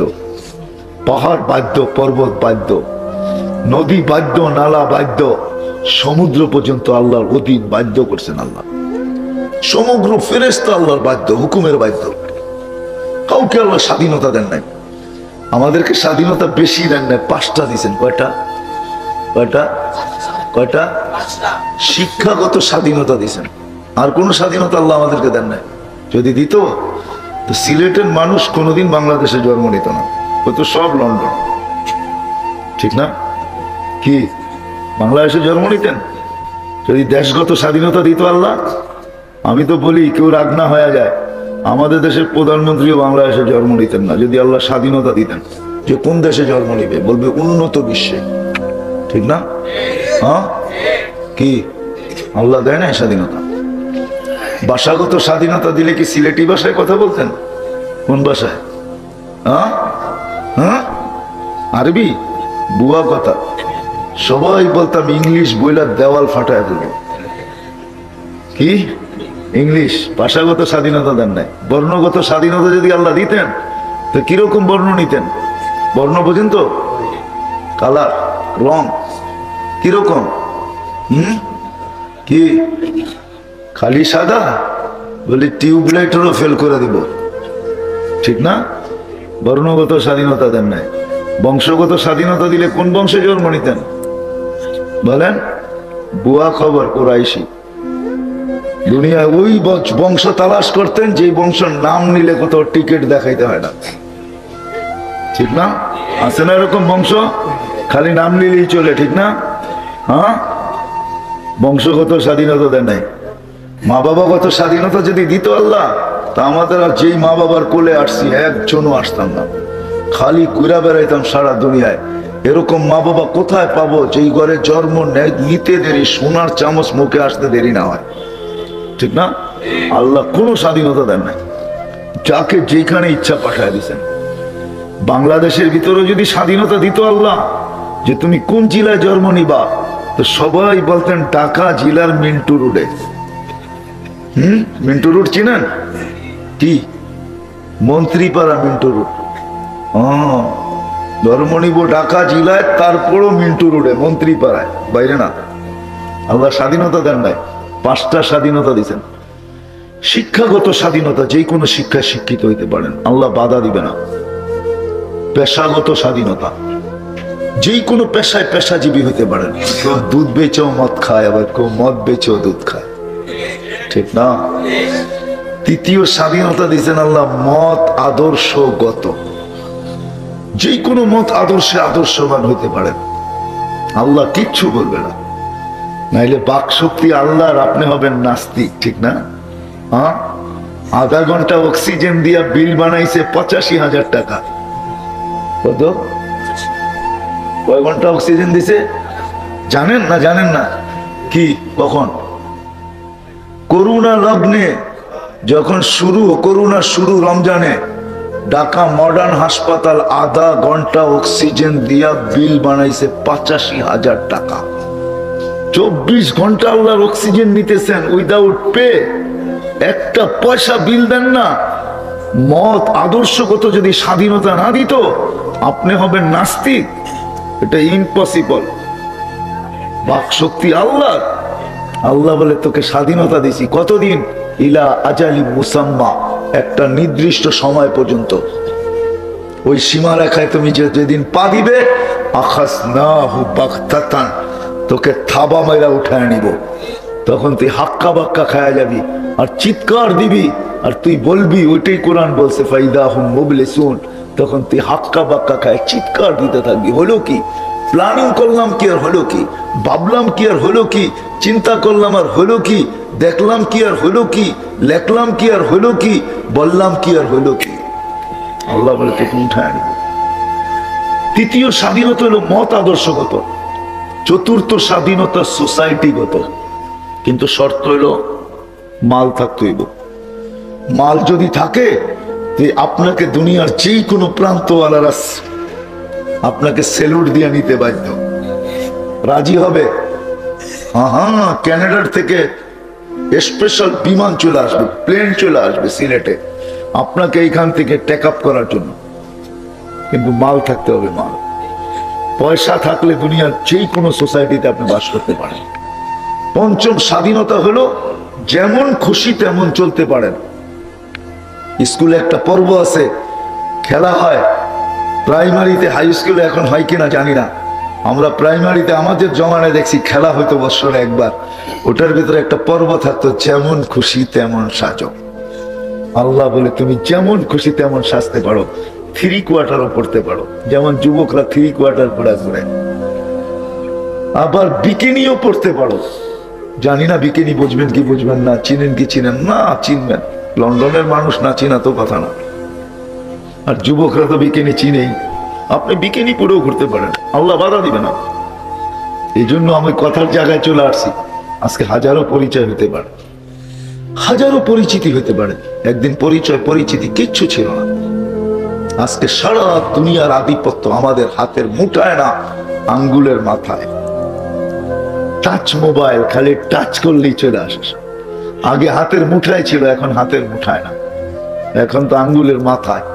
পাহাড় বাধ্য, পর্বত বাধ্য, নদী বাধ্য, নালা বাধ্য, সমুদ্র পর্যন্ত আল্লাহর অধীন, বাধ্য করছেন আল্লাহ। সমগ্র ফেরেশতা আল্লাহর বাধ্য, হুকুমের বাধ্য। কাউকে আল্লাহ স্বাধীনতা দেন নাই। আমাদেরকে স্বাধীনতা বেশি দেন নাই, 5টা দিয়েছেন। কয়টা? কয়টা? কয়টা? শিক্ষাগত স্বাধীনতা দিয়েছেন, আর কোন স্বাধীনতা আল্লাহ আমাদেরকে দেন নাই। যদি দিত তো সিলেটের মানুষ কোনোদিন বাংলাদেশে জন্ম নিত না, হয়তো সব লন্ডন, ঠিক না? কি বাংলাদেশে জন্ম নিতেন যদি দেশগত স্বাধীনতা দিত আল্লাহ? আমি তো বলি কেউ রাগ না হয়ে যায়, আমাদের দেশের প্রধানমন্ত্রীও বাংলাদেশে জন্ম নিতেন না যদি আল্লাহ স্বাধীনতা দিতেন। যে কোন দেশে জন্ম নিবে? বলবে উন্নত বিশ্বে। ঠিক না? হ্যাঁ, কি আল্লাহ দেয় না স্বাধীনতা? ভাষাগত স্বাধীনতা দিলে কি সিলেটি ভাষায় কথা বলতেন? কোন ভাষায়? হ্যাঁ হ্যাঁ, আরবি বুয়া কথা। সবাই বলতাম ইংলিশ বইলা দেওয়াল ফাটায় দিল। কি ইংলিশ? ভাষাগত স্বাধীনতা দেন নাই। বর্ণগত স্বাধীনতা যদি আল্লাহ দিতেন তো কিরকম বর্ণ নিতেন? বর্ণ বোঝেন তো? কালার, রং কিরকম? কি খালি সাদা? বলি টিউবলাইটেরও ফেল করে দিব, ঠিক না? বর্ণগত স্বাধীনতা দেন নাই। বংশগত স্বাধীনতা দিলে কোন বংশে জন্ম নিতেন বলেন? বুয়া খবর কুরাইশি। দুনিয়ায় ওই বংশ তালাশ করতেন যে বংশের নাম নিলে কোথাও টিকিট দেখাইতে হয় না, ঠিক না? আছে না এরকম বংশ? খালি নাম নিলেই চলে, ঠিক না? হ্যাঁ, বংশগত স্বাধীনতা দেন নাই। মা বাবাগত স্বাধীনতা যদি দিত আল্লাহ, তা আমাদের আর যেই মা বাবার কোলে আসছি একজনও আসতাম না, খালি ঘুরা বেড়াইতাম সারা দুনিয়ায়। এরকম মা বাবা কোথায় পাবো যেই ঘরে জন্ম নিতে দেরি, সোনার চামচ মুখে আসতে দেরি না হয়, ঠিক না? আল্লাহ কোনো স্বাধীনতা দেন নাই, যাকে যেখানে ইচ্ছা পাঠায় দিচ্ছেন। বাংলাদেশের ভিতরে যদি স্বাধীনতা দিত আল্লাহ, যে তুমি কোন জেলায় জন্ম নিবা, তো সবাই বলতেন ঢাকা জেলার মিন্টু রোডে। মিন্টু রোড চিনেন? কি মন্ত্রীপাড়া মিন্টু রোড? ধর্ম নিব ঢাকা জেলায়, তারপরও মিন্টু রোডে মন্ত্রীপাড়ায়, বাইরে না। আল্লাহ স্বাধীনতা দেন নাই, 5টা স্বাধীনতা দিচ্ছেন। শিক্ষাগত স্বাধীনতা, যে কোনো শিক্ষায় শিক্ষিত হইতে পারেন, আল্লাহ বাধা দিবে না। পেশাগত স্বাধীনতা, যে কোনো পেশায় পেশাজীবী হইতে পারেন। কেউ দুধ বেচেও মদ খায়, আবার কেউ মদ বেচেও দুধ খায়, ঠিক না? 3য় স্বাধীনতা দিচ্ছেন আল্লাহ মত আদর্শগত। যে কোনো মত আদর্শে আদর্শবান হইতে পারেন, আল্লাহ কিচ্ছু বলবে না। নাইলে বাক শক্তি আল্লাহর, আপনি হবেন নাস্তিক, ঠিক না? হ্যাঁ, আধা ঘন্টা অক্সিজেন দিয়া বিল বানাইছে 85,000 টাকা। কত? কয় ঘন্টা অক্সিজেন দিছে জানেন না? জানেন না? কি কখন? করোনা লগ্নে যখন করোনা শুরু রমজানে, ঢাকা মডার্ন হাসপাতাল আধা ঘন্টা অক্সিজেন দিয়া বিল বানাইছে 85,000 টাকা। 24 ঘন্টা আল্লাহর অক্সিজেন নিতেছেন উইদাউট পে, একটা পয়সা বিল দেন না। মত আদর্শগত যদি স্বাধীনতা না দিত, আপনি হবেন নাস্তিক। এটা ইম্পসিবল। বাক শক্তি আল্লাহ। আল্লাহ বলে তোকে স্বাধীনতা দিছি কতদিন? ইলা আজালি মুসাম্মা, একটা নির্দিষ্ট সময় পর্যন্ত। ওই সীমা রেখায় তুমি যেদিন পা দিবে, আখাযনাহু বাগতাতান, তোকে থাবা মাইরা উঠায় নিব। তখন তুই হাক্কা বাক্কা খায়া যাবি আর চিৎকার দিবি, আর তুই বলবি, ওইটাই কোরআন বলছে ফাইদাহুম মুবলিসুন। তখন তুই হাক্কা বাক্কা খায় চিৎকার দিতে থাকবি। হলো কি? প্ল্যানিং করলাম কি আর হলো কি? ভাবলাম কি আর হলো কি? চিন্তা করলাম আর হলো কি? দেখলাম কি আর হলো কি? লেখলাম কি আর হলো কি? বললাম কি আর হলো কি? আল্লাহ বলে তোকে উঠায় আনবে। 3য় স্বাধীনতা হলো মত আদর্শগত। 4র্থ স্বাধীনতা সোসাইটিগত। কিন্তু শর্ত হইল মাল থাকতে হইব। মাল যদি থাকে, আপনাকে দুনিয়ার যে কোনো প্রান্তওয়ালারা আপনাকে সেলুট দিয়ে নিতে বাধ্য। রাজি হবে? হ্যাঁ, ক্যানাডার থেকে স্পেশাল বিমান চলে আসবে, প্লেন চলে আসবে সিলেটে আপনাকে এইখান থেকে টেক আপ করার জন্য। কিন্তু মাল থাকতে হবে। মাল, পয়সা থাকলে দুনিয়ার যে কোনো সোসাইটিতে আপনি বাস করতে পারেন। 5ম স্বাধীনতা হলো যেমন খুশি তেমন চলতে পারেন। স্কুলে একটা পর্ব আছে, খেলা হয়। প্রাইমারিতে, হাই স্কুলে এখন হয় কিনা জানি না, আমরা প্রাইমারিতে আমাদের জমানায় দেখছি খেলা হয়তো বছরে একবার। ওটার ভিতরে একটা পর্ব থাকতো, যেমন খুশি তেমন সাজো। আল্লাহ বলে তুমি যেমন খুশি তেমন সাজতে পারো, 3 কোয়ার্টারও পড়তে পারো, যেমন যুবকরা 3 কোয়ার্টার পড়া করে। আবার বিকিনিও পড়তে পারো। জানি না বিকিনি বুঝবেন কি বুঝবেন না, চিনেন কি চিনেন না, চিনবেন। লন্ডনের মানুষ না চিনা তো কথা না। আর যুবকরা তো বিকিনি চিনেই। আপনি বিকিনি পরেও ঘুরতে পারেন, আল্লাহ বাধা দিবে না। এই জন্য আমি কথার জায়গায় চলে আসছি। আজকে হাজারো পরিচয় হতে পারে, হাজারো পরিচিতি হতে পারে, একদিন পরিচয় পরিচিতি কিচ্ছু ছিল না। আজকে সারা দুনিয়ার আধিপত্য আমাদের হাতের মুঠায় না, আঙ্গুলের মাথায়। টাচ মোবাইল, খালি টাচ করলেই চলে আসে। আগে হাতের মুঠায় ছিল, এখন হাতের মুঠায় না, এখন তো আঙ্গুলের মাথায়।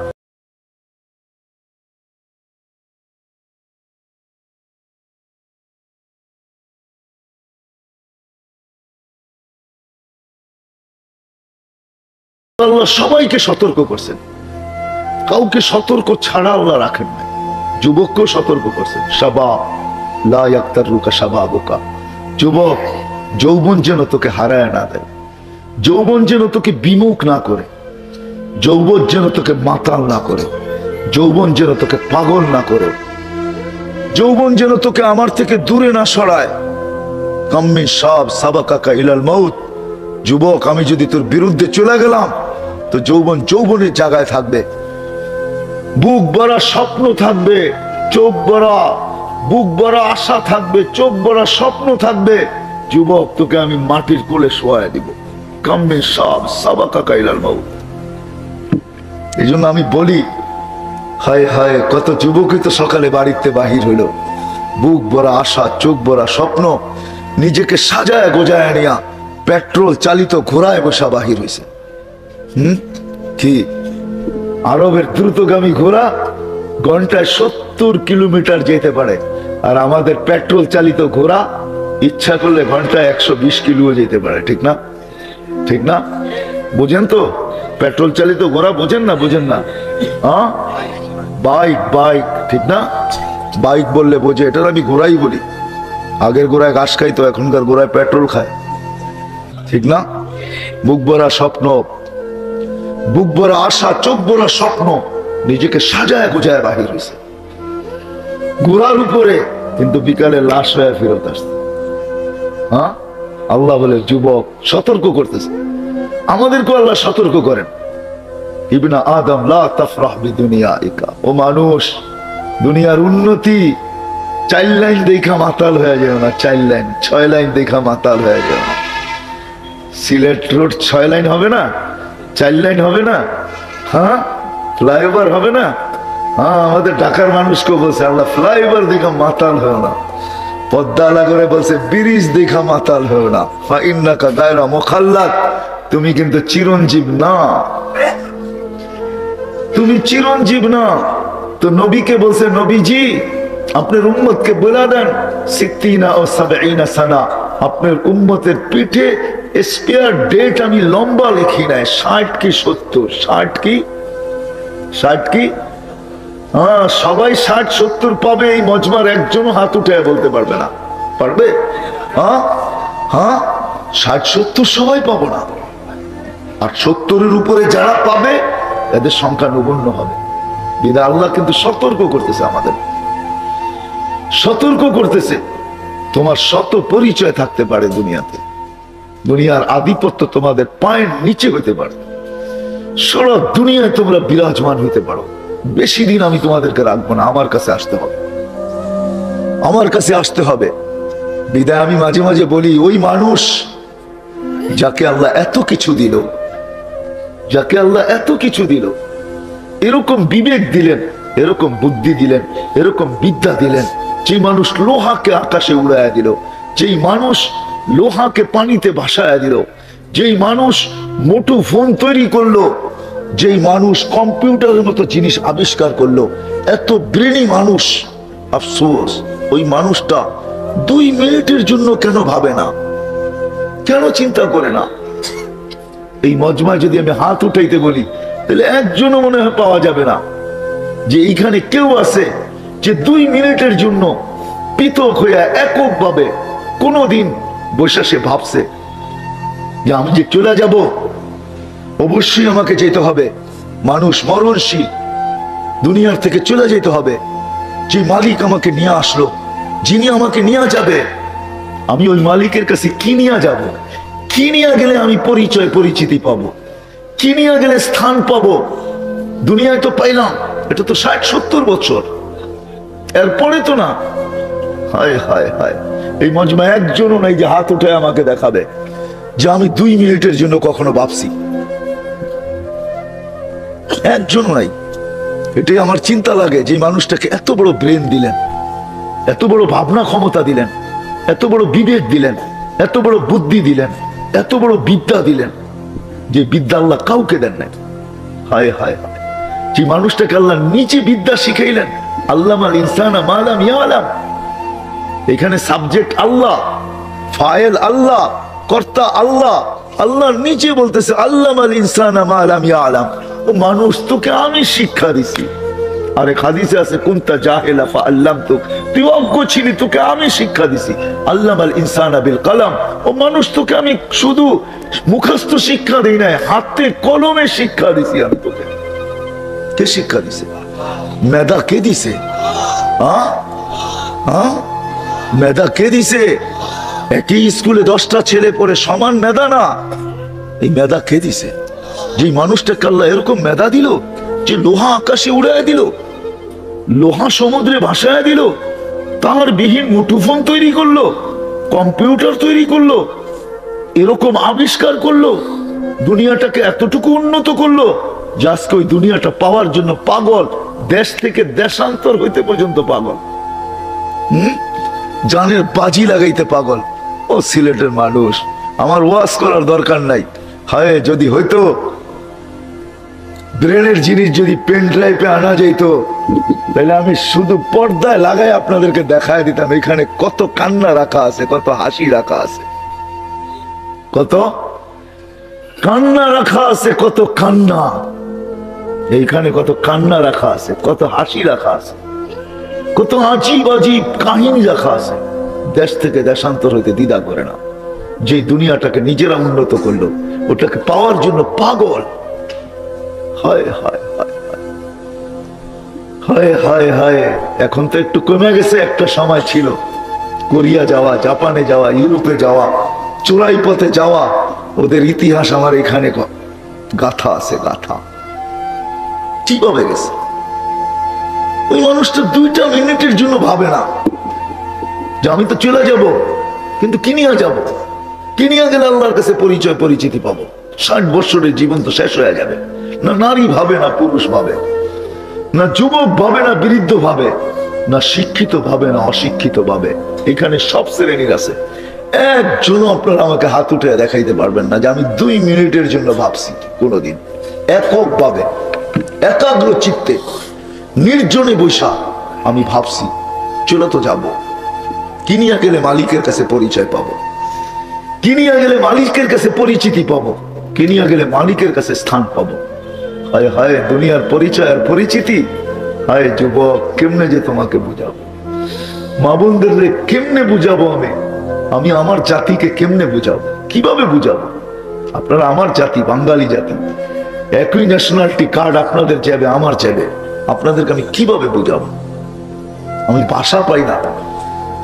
আল্লাহ সবাইকে সতর্ক করছেন, কাউকে সতর্ক ছাড়া আল্লাহ রাখেন না। যুবককেও সতর্ক করছেন, শাবাব লা ইয়াক্তারুকা শাবাবুকা, যুবক যৌবন যেন তোকে হারায় না দেয়, যৌবন যেন তোকে বিমুখ না করে, যৌবন যেন তোকে মাতাল না করে, যৌবন যেন তোকে পাগল না করে, যৌবন যেন তোকে আমার থেকে দূরে না সরায়। কাম্মি সাব সাবাকাকা ইলাল মাউত, যুবক আমি যদি তোর বিরুদ্ধে চলে গেলাম তো যৌবন যৌবনের জায়গায় থাকবে, বুক ভরা স্বপ্ন থাকবে, চোখ ভরা, বুক ভরা আশা থাকবে, চোখ ভরা স্বপ্ন থাকবে। যুবক তোকে আমি মাটির কোলে শোয়ায় দিব। কাম্মি সাব সাবাকাকা ইলাল মাউত। এই জন্য আমি বলি, হায় হায়, কত যুবকই তো সকালে বাড়িতে বাহির হইল, বুক ভরা আশা, চোখ ভরা স্বপ্ন, নিজেকে সাজায় গোজায় নিয়া পেট্রোল চালিত ঘোড়ায় বসা বাহির হয়েছে। কি আরবের দ্রুতগামী ঘোড়া ঘন্টায় 70 কিলোমিটার যেতে পারে, আর আমাদের পেট্রোল চালিত ঘোড়া ইচ্ছা করলে ঘন্টায় 120 কিলো যেতে পারে। ঠিক না? ঠিক না? বুঝেন তো? পেট্রোল চালিত ঘোড়া বোঝেন না? বুঝেন না? হ্যাঁ, বাইক বাইক, ঠিক না? বাইক বললে বোঝে, এটা আমি ঘোড়াই বলি। আগের ঘোড়ায় ঘাস খাইতো, এখনকার ঘোড়ায় পেট্রোল খায়। ঠিক না? বুক ভরা স্বপ্ন, বুক ভরা আশা, চোখ ভরা স্বপ্ন, নিজেকে সাজায় গোজায় বাহির হয়েছে ঘোড়ার উপরে, কিন্তু বিকালে লাশ হয়ে ফেরত আসছে। হ্যাঁ, আল্লাহ বলে যুবক সতর্ক করতেছে, আমাদেরকে আল্লাহ সতর্ক করেন। ইবনা আদম লা তাফরাহ বিদুনিয়াইকা, ও মানুষ, দুনিয়ার উন্নতি 4 লাইন দেখা মাতাল হয়ে যায় না, 4 লাইন 6 লাইন দেখা মাতাল হয়ে যায় না। সিলেট রোড 6 লাইন হবে না, 4 লাইন হবে না, হ্যাঁ, ফ্লাইওভার হবে না। হ্যাঁ, আমাদের ঢাকার মানুষকে বলছে আল্লাহ ফ্লাইওভার দেখা মাতাল হয় না, পদ্মা করে বলছে ব্রিজ দেখা মাতাল হয় না। ফা ইন্নাকা গায়রা মুখাল্লাদ, তুমি কিন্তু চিরঞ্জীব না, তুমি চিরঞ্জীব না। তো নবীকে বলছে, নবীজি আপনার উম্মতকে বলে দেন 60 ও 70 সানা, আপনার উম্মতের পিঠে স্পেয়ার ডেট আমি লম্বা লিখি নাই, 60 কি 70, 60 কি 60 কি, হ্যাঁ, সবাই 60 70 পাবে, এই মজমার একজনও হাত উঠে বলতে পারবে না। পারবে? হ্যাঁ হ্যাঁ, 60 70 সবাই পাবো না, আর 70-এর উপরে যারা পাবে এদের সংখ্যা নগণ্য হবে। বিধায় আল্লাহ কিন্তু সতর্ক করতেছে, আমাদের সতর্ক করতেছে। তোমার শত পরিচয় থাকতে পারে দুনিয়াতে, দুনিয়ার আধিপত্য তোমাদের পায়ের নিচে হইতে পারে, সারা দুনিয়ায় তোমরা বিরাজমান হইতে পারো। বেশি দিন আমি তোমাদেরকে রাখবো না, আমার কাছে আসতে হবে, আমার কাছে আসতে হবে। বিদায় আমি মাঝে মাঝে বলি, ওই মানুষ যাকে আল্লাহ এত কিছু দিল, যাকে আল্লাহ এত কিছু দিল, এরকম বিবেক দিলেন, এরকম বুদ্ধি দিলেন, এরকম বিদ্যা দিলেন, যে মানুষ লোহাকে আকাশে উড়াইয়া দিল, যেই মানুষ লোহাকে পানিতে ভাসায়া দিল, যেই মানুষ মোটু ফোন তৈরি করলো, যেই মানুষ কম্পিউটারের মতো জিনিস আবিষ্কার করলো, এত ব্রেনি মানুষ, আফসোস ওই মানুষটা 2 মিনিটের জন্য কেন ভাবে না, কেন চিন্তা করে না? এই মজমায় যদি আমি হাত উঠাইতে বলি, তাহলে একজনও মনে হয় পাওয়া যাবে না যে এইখানে কেউ আছে যে 2 মিনিটের জন্য পৃথক হইয়া এককভাবে কোনদিন বসে সে ভাবছে যে আমি যে চলে যাব, অবশ্যই আমাকে যেতে হবে, মানুষ মরণশীল, দুনিয়ার থেকে চলে যেতে হবে। যে মালিক আমাকে নিয়ে আসলো, যিনি আমাকে নিয়ে যাবে, আমি ওই মালিকের কাছে কি নিয়ে যাব? কি নিয়ে গেলে আমি পরিচয় পরিচিতি পাবো? কি নিয়ে গেলে স্থান পাবো? দুনিয়ায় তো পাইলাম, এটা তো 60 70 বছর, এরপরে তো না। হায় হায় হায়, এই মজমা একজনও নাই যে হাত উঠে আমাকে দেখাবে যে আমি 2 মিনিটের জন্য কখনো ভাবছি। একজনও নাই। এটাই আমার চিন্তা লাগে যে মানুষটাকে এত বড় ব্রেন দিলেন, এত বড় ভাবনা ক্ষমতা দিলেন, এত বড় বিবেক দিলেন, এত বড় বুদ্ধি দিলেন, এত বড় বিদ্যা দিলেন, যে বিদ্যা আল্লাহ কাউকে দেন নাই। হায় হায় হায়, যে মানুষটাকে আল্লাহ নিচে বিদ্যা শিখাইলেন। আল্লামাল ইনসানা মা লাম ইয়ালাম। এখানে সাবজেক্ট আল্লাহ, ফাইল আল্লাহ, কর্তা আল্লাহ। আল্লাহর নিচে বলতেছে আল্লামাল ইনসানা মা লাম ইয়ালাম। ও মানুষ, তোকে আমি শিক্ষা দিছি। আরে হাদিসে আছে কুনতা জাহিলা ফাআল্লামতুক, তুই অজ্ঞ ছিলি, তোকে আমি শিক্ষা দিছি। আল্লামাল ইনসানা বিল কলম। ও মানুষ, তোকে আমি শুধু মুখস্থ শিক্ষা দেই নাই, হাতে কলমে শিক্ষা দিছি আমি তোকে। কে শিক্ষা দিছে? মেধা কে দিছে? মেধা কে দিছে? একই স্কুলে 10টা ছেলে পড়ে, সমান মেধা না। এই মেধা কে দিছে? যে মানুষটাকে আল্লাহ এরকম মেধা দিল যে লোহা আকাশে উড়ায় দিল, লোহা সমুদ্রে ভাসায় দিল, তার বিহীন মুঠোফোন তৈরি করলো, কম্পিউটার তৈরি করলো, এরকম আবিষ্কার করলো, দুনিয়াটাকে এতটুকু উন্নত করলো যে আজকে ওই দুনিয়াটা পাওয়ার জন্য পাগল, দেশ থেকে দেশান্তর হইতে পর্যন্ত পাগল, জানের বাজি লাগাইতে পাগল। ও সিলেটের মানুষ, আমার ওয়াজ করার দরকার নাই। হায়, যদি হইতো ব্রেনের জিনিস যদি পেন ড্রাইভে আনা যেত, তাহলে আমি শুধু পর্দায় লাগাই আপনাদেরকে দেখায় দিতাম এখানে কত কান্না রাখা আছে, কত হাসি রাখা আছে, কত কান্না রাখা আছে, কত কান্না এইখানে, কত কান্না রাখা আছে, কত হাসি রাখা আছে, কত আজীব আজীব কাহিনী রাখা আছে। দেশ থেকে দেশান্তর হইতে দ্বিধা করে না। যে দুনিয়াটাকে নিজেরা উন্নত করলো, ওটাকে পাওয়ার জন্য পাগল। হায় হায় হায় হায় হায় হায়। এখন তো একটু কমে গেছে, একটা সময় ছিল কোরিয়া যাওয়া, জাপানে যাওয়া, ইউরোপে যাওয়া, চোরাই পথে যাওয়া, ওদের ইতিহাস আমার এখানে গাথা আছে, গাথা। কিভাবে গেছে? ওই মানুষটা 2টা মিনিটের জন্য ভাবে না যে আমি তো চলে যাব, কিন্তু কিনিয়া যাব, কিনিয়া গেলে আল্লাহর কাছে পরিচয় পরিচিতি পাবো। 60 বছরের জীবন তো শেষ হয়ে যাবে। না নারী ভাবে, না পুরুষ ভাবে, না যুবক ভাবে, না বৃদ্ধ ভাবে, না শিক্ষিত ভাবে, না অশিক্ষিত ভাবে। এখানে সব শ্রেণীর আছে। একজনও আপনারা আমাকে হাত উঠে দেখাইতে পারবেন না যে আমি 2 মিনিটের জন্য ভাবছি কোনোদিন। একক ভাবে, একাগ্র চিত্তে, নির্জনে বৈশা আমি ভাবছি চলে তো যাব, কিনিয়া গেলে মালিকের কাছে পরিচয় পাবো, কিনিয়া গেলে মালিকের কাছে পরিচিতি পাবো, কিনিয়া গেলে মালিকের কাছে স্থান পাবো। হায় হায়, দুনিয়ার পরিচয় আর পরিচিতি। হায় যুবক, কেমনে যে তোমাকে বুঝাবো, মা বোনদের কেমনে বুঝাবো আমি? আমি আমার জাতিকে কেমনে বুঝাবো, কিভাবে বুঝাবো? আপনারা আমার জাতি, বাঙালি জাতি, একই ন্যাশনালিটি কার্ড আপনাদের যাবে, আমার যাবে, আপনাদেরকে আমি কিভাবে বুঝাবো? আমি ভাষা পাই না।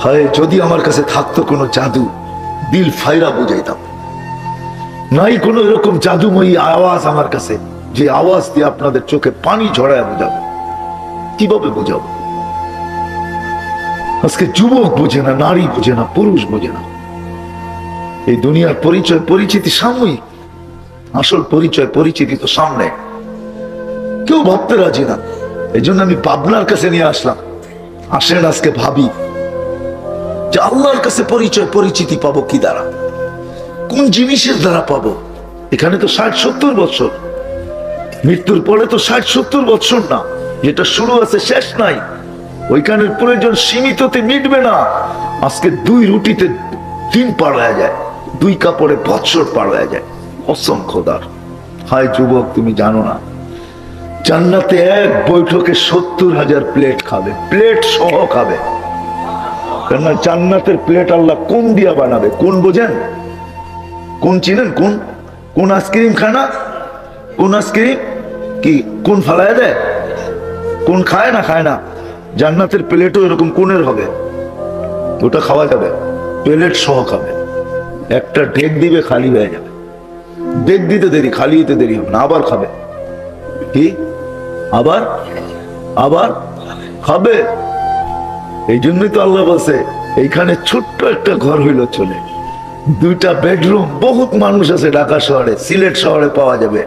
হায়, যদি আমার কাছে থাকতো কোনো জাদু, দিল ফাইরা বুঝাইতাম। নাই কোনো এরকম জাদুময়ী আওয়াজ আমার কাছে, যে আওয়াজ দিয়ে আপনাদের চোখে পানি ঝরায় বুঝাবো। কিভাবে বুঝাবো? আজকে যুবক বুঝে না, নারী বুঝে না, পুরুষ বুঝে না। এই দুনিয়ার পরিচয় পরিচিতি সাময়িক, আসল পরিচয় পরিচিতি তো সামনে। কেউ ভাবতে রাজি না। এই জন্য আমি পাবনার কাছে নিয়ে আসলাম। আসেন আজকে ভাবি যে আল্লাহর কাছে পরিচয় পরিচিতি পাবো কি দ্বারা, কোন জিনিসের দ্বারা পাবো? এখানে তো 60-70 বছর, মৃত্যুর পরে তো 60-70 বছর না, যেটা শুরু আছে শেষ নাই। ওইখানের প্রয়োজন সীমিততে মিটবে না। আজকে 2 রুটিতে দিন পার হয়ে যায়, 2 কাপড়ে বছর পার হয়ে যায়। অসংখ্য দার। হায় যুবক, তুমি জানো না জান্নাতে এক বৈঠকে 70,000 প্লেট খাবে, প্লেট সহ খাবে। কেননা জান্নাতের প্লেট আল্লাহ কোন দিয়া বানাবে? কোন বোঝেন? কোন চিনেন? কোন কোন আইসক্রিম খায় না? কোন আইসক্রিম কি কোন ফালায় দেয়? কোন খায় না? খায় না। জান্নাতের প্লেটও এরকম কোনের হবে, ওটা খাওয়া যাবে, প্লেট সহ খাবে। একটা ঢেক দিবে, খালি হয়ে যাবে। ঢেক দিতে দেরি, খালি হতে দেরি হবে না, আবার খাবে। কি? আবার আবার খাবে। এই জন্যই তো আল্লাহ বলছে এইখানে ছোট্ট একটা ঘর হইল চলে, 2টা বেডরুম, বহুত মানুষ আছে ঢাকা শহরে, সিলেট শহরে পাওয়া যাবে।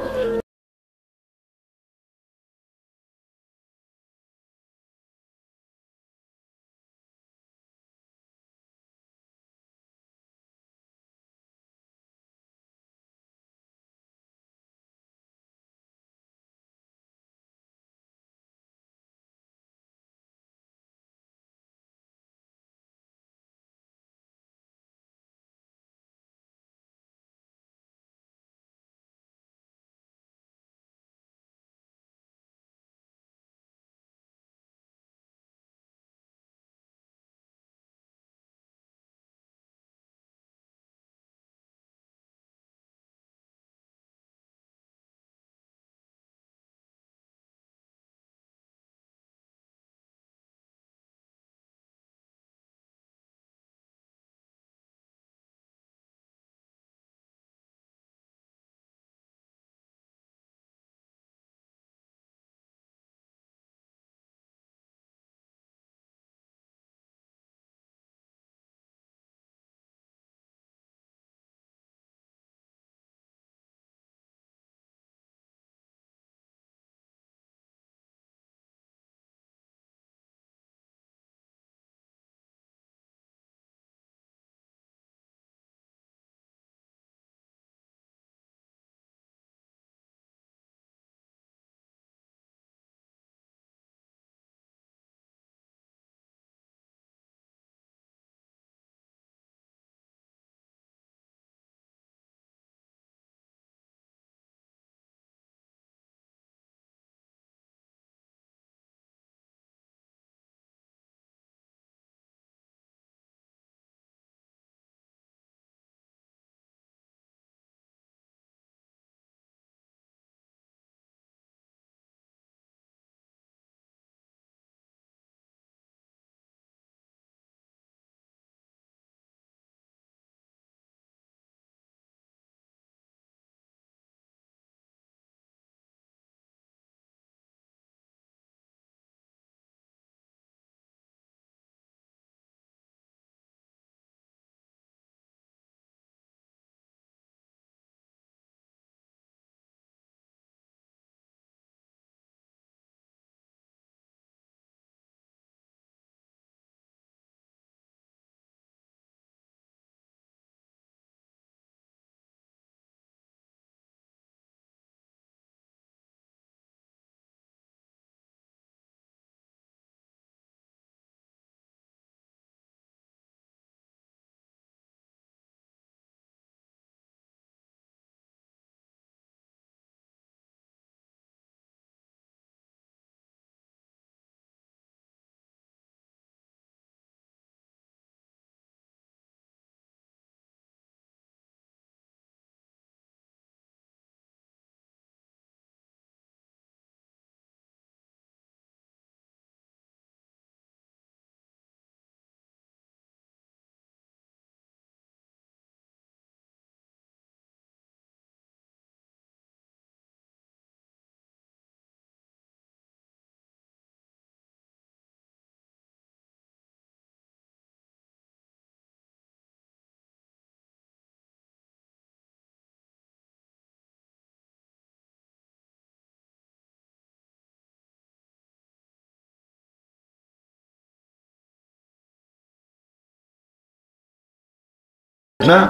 না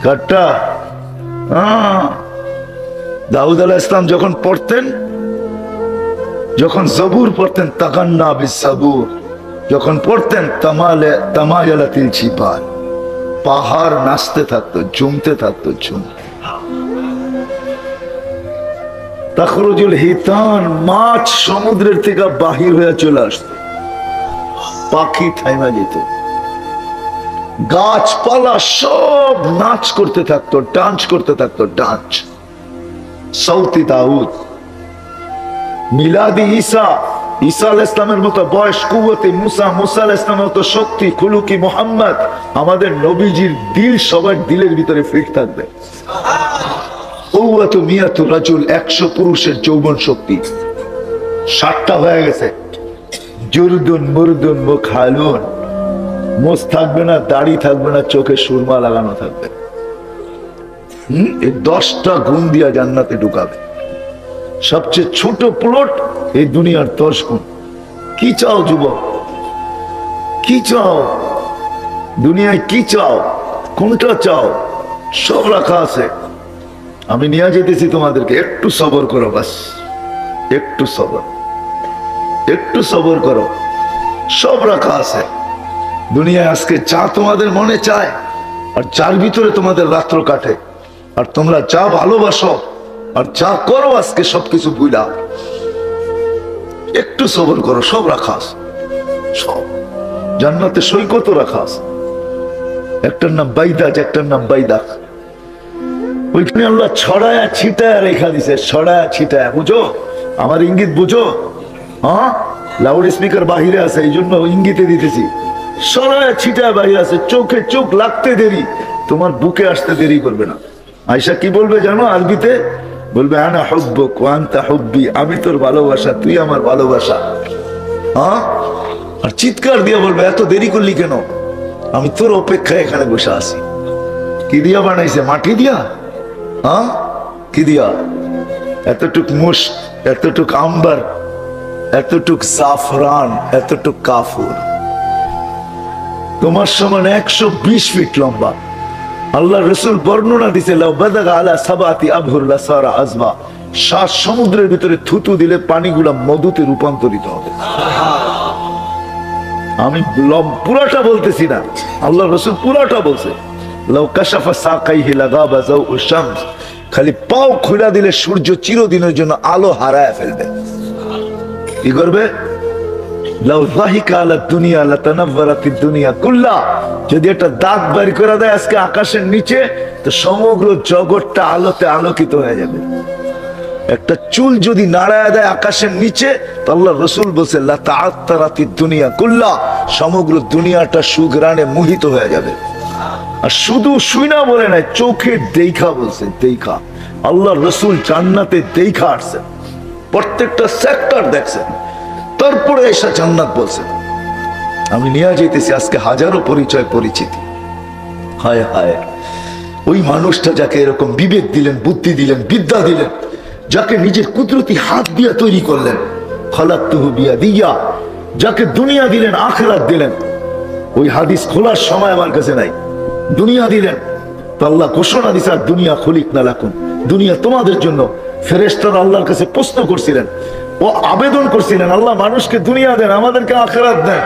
কাটটা দাউদ আলাইহিস সালাম যখন পড়তেন, যখন জবুর পড়তেন, তাকান্না বিসাবুর, যখন পড়তেন তামায়ালাতিল জিবাল, পাহাড় নাচতে থাকতো, ঝুমতে থাকতো, তাখরুজুল হিতান, মাছ সমুদ্রের থেকে বাহির হয়ে চলে আসতো, পাখি থাইমা যেত, গাছপালা সব নাচ করতে থাকতো, ডান্স করতে থাকতো, ডান্স। সৌতি দাউদ, মিলাদি ঈসা, ঈসা আলাইহিস সালামের মতো বয়স, কুওয়াতে মুসা, মুসা আলাইহিস সালামের মতো শক্তি, খুলুকি মুহাম্মদ, আমাদের নবীজির দিল সবার দিলের ভিতরে ফিট থাকবে। কুওয়াতু মিয়াতু রাজুল, 100 পুরুষের যৌবন শক্তি। 60টা হয়ে গেছে। জুরদুন মুরদুন মুখালুন, মোজ থাকবে না, দাড়ি থাকবে না, চোখে সুরমা লাগানো থাকবে। এই 10টা গুণ দিয়া জান্নাতে ঢুকাবে। সবচেয়ে ছোট প্লট এই দুনিয়ার 10 গুণ। কি চাও যুবক? কি চাও দুনিয়ায়? কি চাও? কোনটা চাও? সব রাখা আছে। আমি নিয়ে যেতেছি তোমাদেরকে, একটু সবর করো, বাস একটু সবর, একটু সবর করো। সব রাখা আছে দুনিয়ায়। আজকে চা তোমাদের মনে চায়, আর চার ভিতরে তোমাদের রাত্র কাটে, আর তোমরা চা ভালোবাসো আর চা করো আজকে সবকিছু ভুলা। একটু সবর করো, সব রাখা আছে। সব জান্নাতে সৈকত রাখা আছে। একটার নাম বাইদাজ, একটার নাম বাইদাক। ওইখানে আল্লাহ ছড়ায়া ছিটায়া রেখা দিছে, ছড়ায়া ছিটায়া। বুঝো আমার ইঙ্গিত? বুঝো? হ্যাঁ, লাউড স্পিকার বাহিরে আছে, এই জন্য ইঙ্গিতে দিতেছি। ছড়ায়া ছিটায়া বাহিরে আছে, চোখে চোখ লাগতে দেরি, তোমার বুকে আসতে দেরি করবে না। আয়সা কি বলবে জানো আরবিতে? বলবে আনা হুব্বুক ওয়া আনতা হুব্বি, আমি তোর ভালোবাসা, তুই আমার ভালোবাসা। হ্যাঁ, আর চিৎকার দিয়ে বলবে এত দেরি করলি কেন? আমি তোর অপেক্ষায় এখানে বসে আছি। কি দিয়া বানাইছে? মাটি দিয়া? হ্যাঁ, কি দিয়া? এতটুক মুশ, এতটুক আম্বার, এতটুক জাফরান, এতটুক কাফুর। তোমার সমান 120 ফিট লম্বা। আল্লাহ রসুল বর্ণনা দিছে, লাউ বাদাগা আলা সাবাতি আবহুর লাসারা আজবা, 7 সমুদ্রের ভিতরে থুতু দিলে পানিগুলা মধুতে রূপান্তরিত হবে। আমি পুরাটা বলতেছি না, আল্লাহ রসুল পুরাটা বলছে। লাউ কাশাফা সাকাইহি লাগাবা যাউ শামস, খালি পাও খুলে দিলে সূর্য চিরদিনের জন্য আলো হারায় ফেলবে। কি করবে? লাউ যাহিকা আলা দুনিয়া লাতানাওয়ারাতিদ দুনিয়া কুল্লা, যদি একটা দাঁত বের করে দেয় আজকে আকাশের নিচে, তো সমগ্র জগৎটা আলোতে আলোকিত হয়ে যাবে। একটা চুল যদি নাড়ায় দেয় আকাশের নিচে, তো আল্লাহ রসুল বলছে লাতাআত্তারাতিদ দুনিয়া কুল্লা, সমগ্র দুনিয়াটা সুঘ্রাণে মোহিত হয়ে যাবে। আর শুধু শুইনা বলে নাই, চোখে দেখা বলছে, দেখা। আল্লাহ রসুল জান্নাতে দেখা আসছে, প্রত্যেকটা সেক্টর দেখছেন, তারপরে এসা জান্নাত বলছেন। আমি নিয়ে যেতেছি আজকে হাজারো পরিচয় পরিচিতি। হায় হায়, ওই মানুষটা যাকে এরকম বিবেক দিলেন, বুদ্ধি দিলেন, বিদ্যা দিলেন, যাকে নিজের কুদরতি হাত দিয়ে তৈরি করলেন, খালাকতুহু বিয়াদিয়া, যাকে দুনিয়া দিলেন, আখিরাত দিলেন। ওই হাদিস খোলার সময় আমার কাছে নাই। দুনিয়া দিলেন তো আল্লাহ ঘোষণা দিছে, আর দুনিয়া খুলিকনা লাকুম, দুনিয়া তোমাদের জন্য। ফেরেশতারা আল্লাহর কাছে প্রশ্ন করছিলেন, ও আবেদন করছিলেন, আল্লাহ মানুষকে দুনিয়া দেন, আমাদেরকে আখিরাত দেন।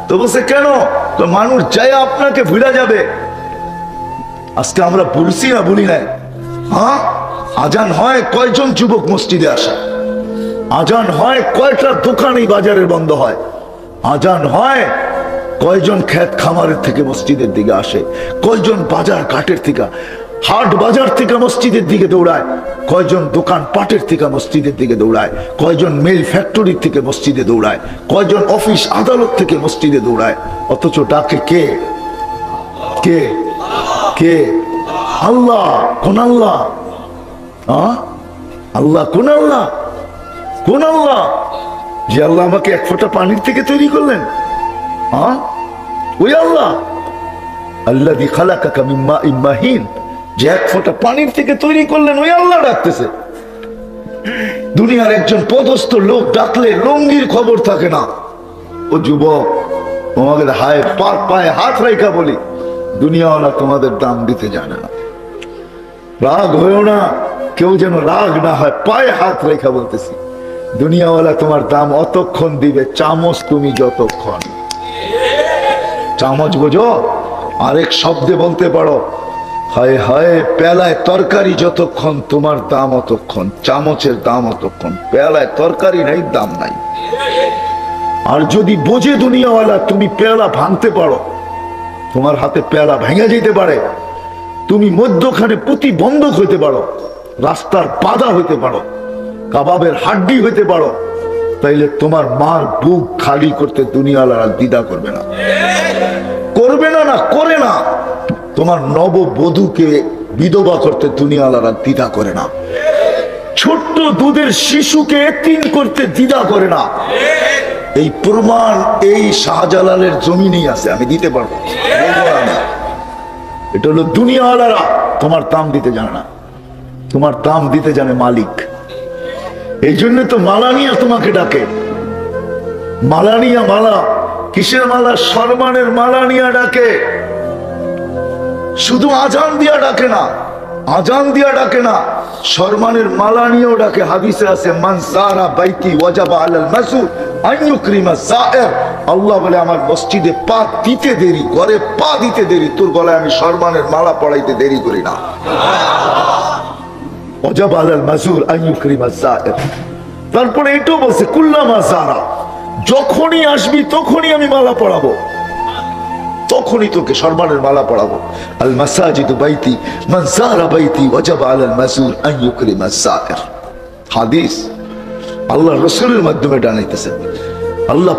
তো বলছে কেন? তো মানুষ যায় আপনাকে ভুলে যাবে। আজকে আমরা বলছি না, বলি নাই? হ্যাঁ, আজান হয় কয়জন যুবক মসজিদে আসে? আজান হয় কয়টা দোকানই বাজারের বন্ধ হয়? আজান হয় কয়জন ক্ষেত খামারের থেকে মসজিদের দিকে আসে? কয়জন বাজার ঘাটের থেকে, হাট বাজার থেকে মসজিদের দিকে দৌড়ায়? কয়জন দোকান পাটের থেকে মসজিদের দিকে দৌড়ায়? কয়জন মিল ফ্যাক্টরির থেকে মসজিদে দৌড়ায়? কয়জন অফিস আদালত থেকে মসজিদে দৌড়ায়? অথচ ডাকে কে? কে? কে? আল্লাহ। কোন আল্লাহ? আল্লাহ কোন আল্লাহ? কোন আল্লাহ? যে আল্লাহ আমাকে 1 ফোঁটা পানির থেকে তৈরি করলেন। ওই আল্লাহ আল্লাযী খালাকাকা মিন মাইন মাহিন, যে 1 ফোঁটা পানির থেকে তৈরি করলেন, ওই আল্লাহ ডাকতেছে। দুনিয়ার একজন পদস্থ লোক ডাকলে লঙ্গির খবর থাকে না। ও যুবক, তোমাদের হায় পায়ে হাত রেখা বলি, দুনিয়াওয়ালা তোমাদের দাম দিতে জানে না। রাগ হয়েও না, কেউ যেন রাগ না হয়, পায়ে হাত রেখা বলতেছি, দুনিয়াওয়ালা তোমার দাম অতক্ষণ দিবে চামচ তুমি যতক্ষণ। চামচ বোঝো? আরেক শব্দে বলতে পারো, হায় হায় পেলায় তরকারি যতক্ষণ তোমার দাম অতক্ষণ, চামচের দাম অতক্ষণ। পেলায় তরকারি নাই, দাম নাই। আর যদি বোঝে দুনিয়াওয়ালা তুমি পেয়ালা ভাঙতে পারো, তোমার হাতে পেয়ালা ভেঙে যেতে পারে, তুমি মধ্যখানে প্রতিবন্ধক হইতে পারো, রাস্তার বাধা হইতে পারো, কাবাবের হাড্ডি হইতে পারো, তাইলে তোমার মার বুক খালি করতে দুনিয়াওয়ালা দ্বিধা করবে না। করবে না, না করে না। তোমার নববধূকে বিধবা করতে দুনিয়াওয়ালারা দ্বিধা করে না। ছোট্ট দুধের শিশুকে এতিম করতে দ্বিধা করে না। এই প্রমাণ এই শাহজালালের জমিনেই আছে, আমি দিতে পারবো। এটা হলো দুনিয়াওয়ালারা তোমার দাম দিতে জানে না, তোমার দাম দিতে জানে মালিক। এই জন্য তো মালা নিয়ে তোমাকে ডাকে। মালা নিয়া, মালা কিসের মালা? সম্মানের মালা নিয়ে ডাকে। শুধু আজান দিয়া ডাকে না, আজান দিয়া ডাকে না, সম্মানের মালা নিয়েও ডাকে। হাদিসে আছে মান যারা বাইতি ওয়াজাবা আলাল মাসউদ আন ইউকরিমা যায়ের। আল্লাহ বলে আমার মসজিদে পা দিতে দেরি, ঘরে পা দিতে দেরি, তোর গলায় আমি সম্মানের মালা পড়াইতে দেরি করি না। ওয়াজাবা আলাল মাসউদ আন ইউকরিমা যায়ের। তারপরে এটাও বলছে কুল্লামা যারা, যখনই আসবি তখনই আমি মালা পড়াবো, তখনই তোকে সম্মানের মালা পড়াবো। আল মাসাজিদু বাইতি মান যারা বাইতি ওয়াজাবা আলাল মাসউদ আন ইউকরিমা যায়ের। হাদিস আল্লাহর রাসূলের মাধ্যমে জানাইতেছেন। আল্লাহ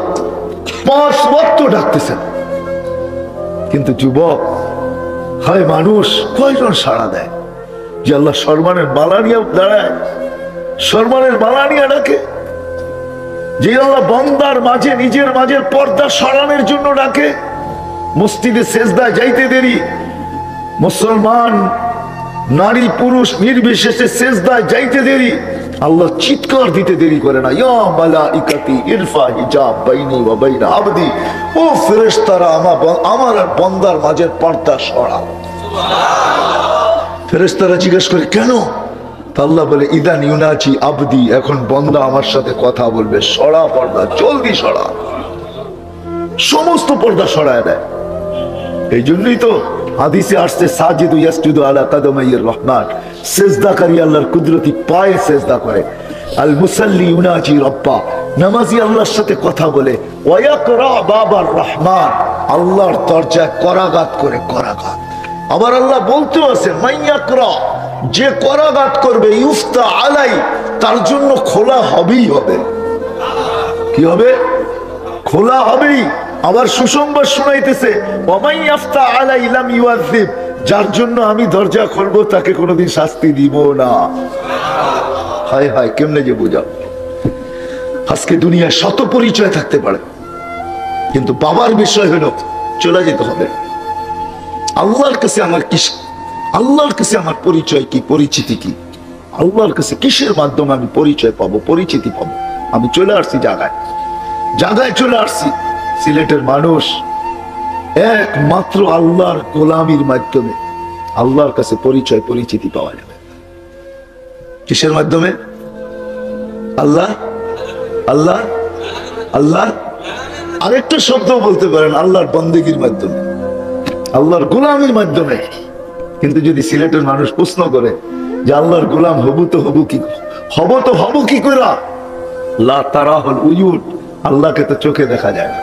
5 ওয়াক্ত ডাকতেছেন, কিন্তু যুবক হয় মানুষ কয়জন সাড়া দেয় যে আল্লাহ সম্মানের মালা নিয়ে দাঁড়ায়, সম্মানের মালা নিয়ে ডাকে? যে আল্লাহ বান্দার মাঝে নিজের মাঝের পর্দা সরানোর জন্য ডাকে। মসজিদে সেজদায় যাইতে দেরি, মুসলমান নারী পুরুষ নির্বিশেষে সেজদায় যাইতে দেরি, আল্লাহ চিৎকার দিতে দেরি করে না, ইয়া মালাইকাতি ইরফা হিজাব বাইনি ওয়া বাইনা আবদি। ও ফেরেশতারা আমার আর বান্দার মাঝের পর্দা সরাও। ফেরেশতারা জিজ্ঞেস করে কেন? আল্লাহ বলে ইদান ইউনাজি আবদি, এখন বান্দা আমার সাথে কথা বলবে, সরা পর্দা, জলদি সরা। সমস্ত পর্দা সরায় দেয়। এই জন্যই তো হাদিসে আসছে সাজিদু ইয়াসজুদু আলা কাদামাইর রহমান, সিজদাকারী আল্লাহর কুদরতি পায়ে সিজদা করে। আল মুসাল্লি ইউনাজি রব্বা, নামাজি আল্লাহর সাথে কথা বলে। ওয়া ইয়াকরা বাবার রহমান, আল্লাহর দরজায় করাগাত করে, করাগাত। আবার আল্লাহ বলতে আছে মাইয়াকরা, যে করাগাত করবে ইউফতা আলাই, তার জন্য খোলা হবেই হবে। কি হবে? খোলা হবেই। আবার সুসংবাদ শোনাইতেছে ওয়ামাইয়াফতা আলাই লাম ইউআযিব, যার জন্য আমি দরজা খুলবো তাকে কোনোদিন শাস্তি দিব না। হায় হায়, কেমনে যে বোঝাও। আজকে দুনিয়ায় শত পরিচয় থাকতে পারে, কিন্তু বাবার বিষয় হলো চলে যেতে হবে। আল্লাহর কাছে আমার কি, আল্লাহর কাছে আমার পরিচয় কি, পরিচিতি কি? আল্লাহর কাছে কিসের মাধ্যমে আমি পরিচয় পাবো, পরিচিতি পাবো? আমি চলে আসছি জায়গায়, জায়গায় চলে আসছি। সিলেটের মানুষ একমাত্র আল্লাহর গোলামির মাধ্যমে আল্লাহর কাছে পরিচয়, পরিচিতি পাওয়া যাবে। কিসের মাধ্যমে? আল্লাহ, আল্লাহ, আল্লাহ। আরেকটা শব্দ বলতে পারেন, আল্লাহর বন্দেগীর মাধ্যমে, আল্লাহর গোলামির মাধ্যমে। কিন্তু যদি সিলেটের মানুষ প্রশ্ন করে যে আল্লাহর গোলাম হবু তো হবু কি, হব তো হব কি করে? লা তারাহুল উয়ুন, আল্লাহকে তো চোখে দেখা যায় না,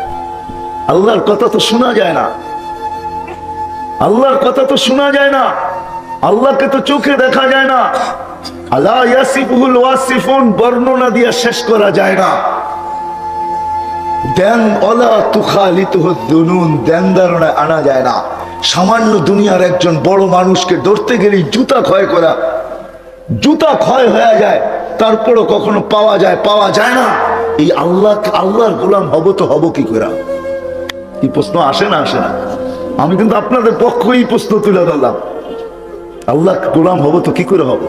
আল্লাহর কথা তো শোনা যায় না, আল্লাহর কথা তো শোনা যায় না, আল্লাহকে তো চোখে দেখা যায় না। আলা ইয়াসিফুল ওয়াসিফুন, বর্ণনা দিয়ে শেষ করা যায় না। দেন ওলা তুখালিতুহু দুনুন, দেন ধারণায় আনা যায় না। সামান্য দুনিয়ার একজন বড় মানুষকে ধরতে গেলেই জুতা ক্ষয় করা, জুতা ক্ষয় হয়ে যায়, তারপরও কখনো পাওয়া যায়, পাওয়া যায় না। এই আল্লাহ, আল্লাহর গোলাম হব তো হব কি করে? কি প্রশ্ন আসে না? আসে না? আমি কিন্তু আপনাদের পক্ষে এই প্রশ্ন তুলে ধরলাম। আল্লাহ গোলাম হব তো কি করে হব?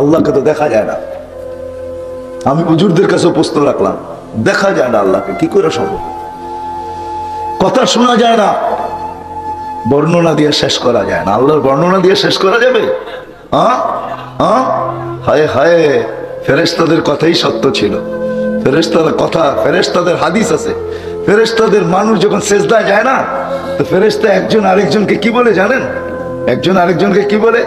আল্লাহকে তো দেখা যায় না। আমি হুজুরদের কাছে প্রশ্ন রাখলাম, দেখা যায় না আল্লাহকে, কি করে সম্ভব? কথা শোনা যায় না, বর্ণনা দিয়ে শেষ করা যায় না। আল্লাহর বর্ণনা দিয়ে শেষ করা যাবে? হায় হায়, ফেরেশতাদের কথাই সত্য ছিল। ফেরেশতাদের কথা, ফেরেশতাদের হাদিস আছে। ফেরেশতাদের মানুষ যখন সেজদায় যায় না, তো ফেরেশতা একজন আরেকজনকে কি বলে জানেন? একজন আরেকজনকে কি বলে?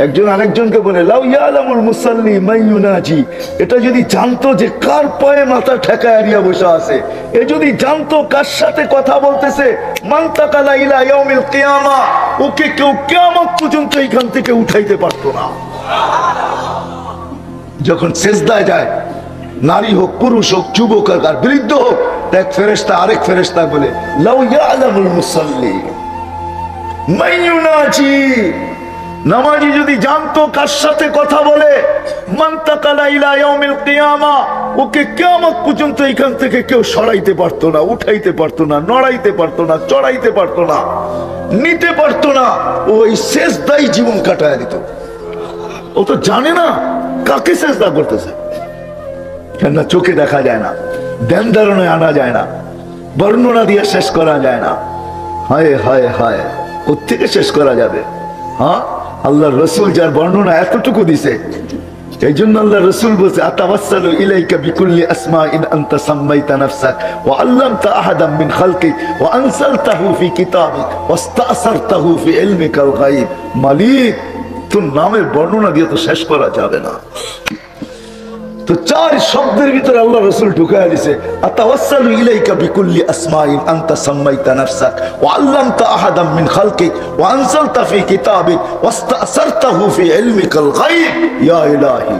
একজন আরেকজনকে বলে লাউ ইয়ালামুল মুসাল্লি মান ইউনাজি। এটা যদি জানতো যে কার পায়ে মাথা ঠেকায় আরিয়া বসে আছে, এ যদি জানতো কার সাথে কথা বলতেছে, মান তাকালা ইলা ইয়াউমিল কিয়ামা, ওকে কেউ কিয়ামত পর্যন্ত এখান থেকে উঠাইতে পারতো না। যখন সেজদায় যায়, নারী হোক, পুরুষ হোক, যুবক হোক আর বৃদ্ধ হোক, এক ফেরেশতা আরেক ফেরেশতা বলে লাউ ইয়ালামুল মুসাল্লি মান ইউনাজি। নামাজি যদি জানতো কার সাথে কথা বলে, মান তাকালা আনজালা ইলা ইয়াউমিল কিয়ামা, ওকে কিয়ামত পর্যন্ত এখান থেকে কেউ সরাইতে পারতো না, উঠাইতে পারতো না, নড়াইতে পারতো না, চড়াইতে পারতো না, নিতে পারতো না। ওই সেজদাই জীবন কাটায় দিত। ও তো জানে না কাকে সেজদা করতেছে, কেন চোখে দেখা যায় না, ধ্যান ধারণায় আনা যায় না, বর্ণনা দিয়ে শেষ করা যায় না। হায় হায় হায়, কোত্থেকে শেষ করা যাবে? হ্যাঁ, আল্লাহর রাসূল যার বর্ণনা এতটুকু দিছে, এই জন্য আল্লাহ রাসূল বলছে আতাওয়াসসালু ইলাইকা বিকুল্লি আসমাইন আনতা সাম্মাইতা নাফসাক ওয়া আল্লামতা আহাদাম মিন খালকিক ওয়া আনসালতাহু ফি কিতাবিক ওয়াস্তাসারতাহু ফি ইলমিকাল গায়ব। মালিক, তোর নামের বর্ণনা দিয়ে তো শেষ করা যাবে না। তো চার শব্দের ভিতরে আল্লাহ রাসূল ঢুকায় দিয়েছে আতাওয়াসসালু ইলাইকা বিকুল্লি আসমাইন আনতা সাম্মাইতা নাফসাক ওয়া আল্লামতা আহাদাম মিন খালকিক ওয়া আনসালতা ফি কিতাবিক ওয়াস্তাসারতাহু ফি ইলমিকাল গায়ব। ইয়া ইলাহি,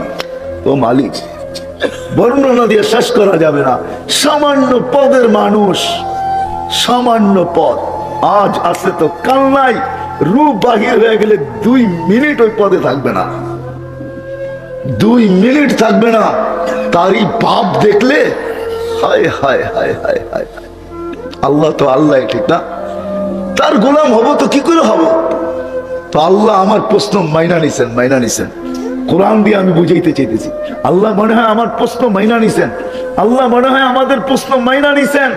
ও মালিক, বর্ণনা দিয়ে শেষ করা যাবে না। সামান্য পদের মানুষ, সামান্য পদ, আজ আছে তো কাল নাই। রূপ বাহির হয়ে গেলে 2 মিনিট ওই পদে থাকবে না, 2 মিনিট থাকবে না। তারই পাপ দেখলে হায় হায় হায় হায় হায়। আল্লাহ তো আল্লাহ, ঠিক না? তার গোলাম হব তো কি করে হব? তো আল্লাহ আমার প্রশ্ন মাইনা নিছেন, মাইনা নিছেন। কোরআন দিয়ে আমি বুঝাইতে চাইতেছি, আল্লাহ মনে হয় আমার প্রশ্ন মাইনা নিছেন, আল্লাহ মনে হয় আমাদের প্রশ্ন মাইনা নিছেন,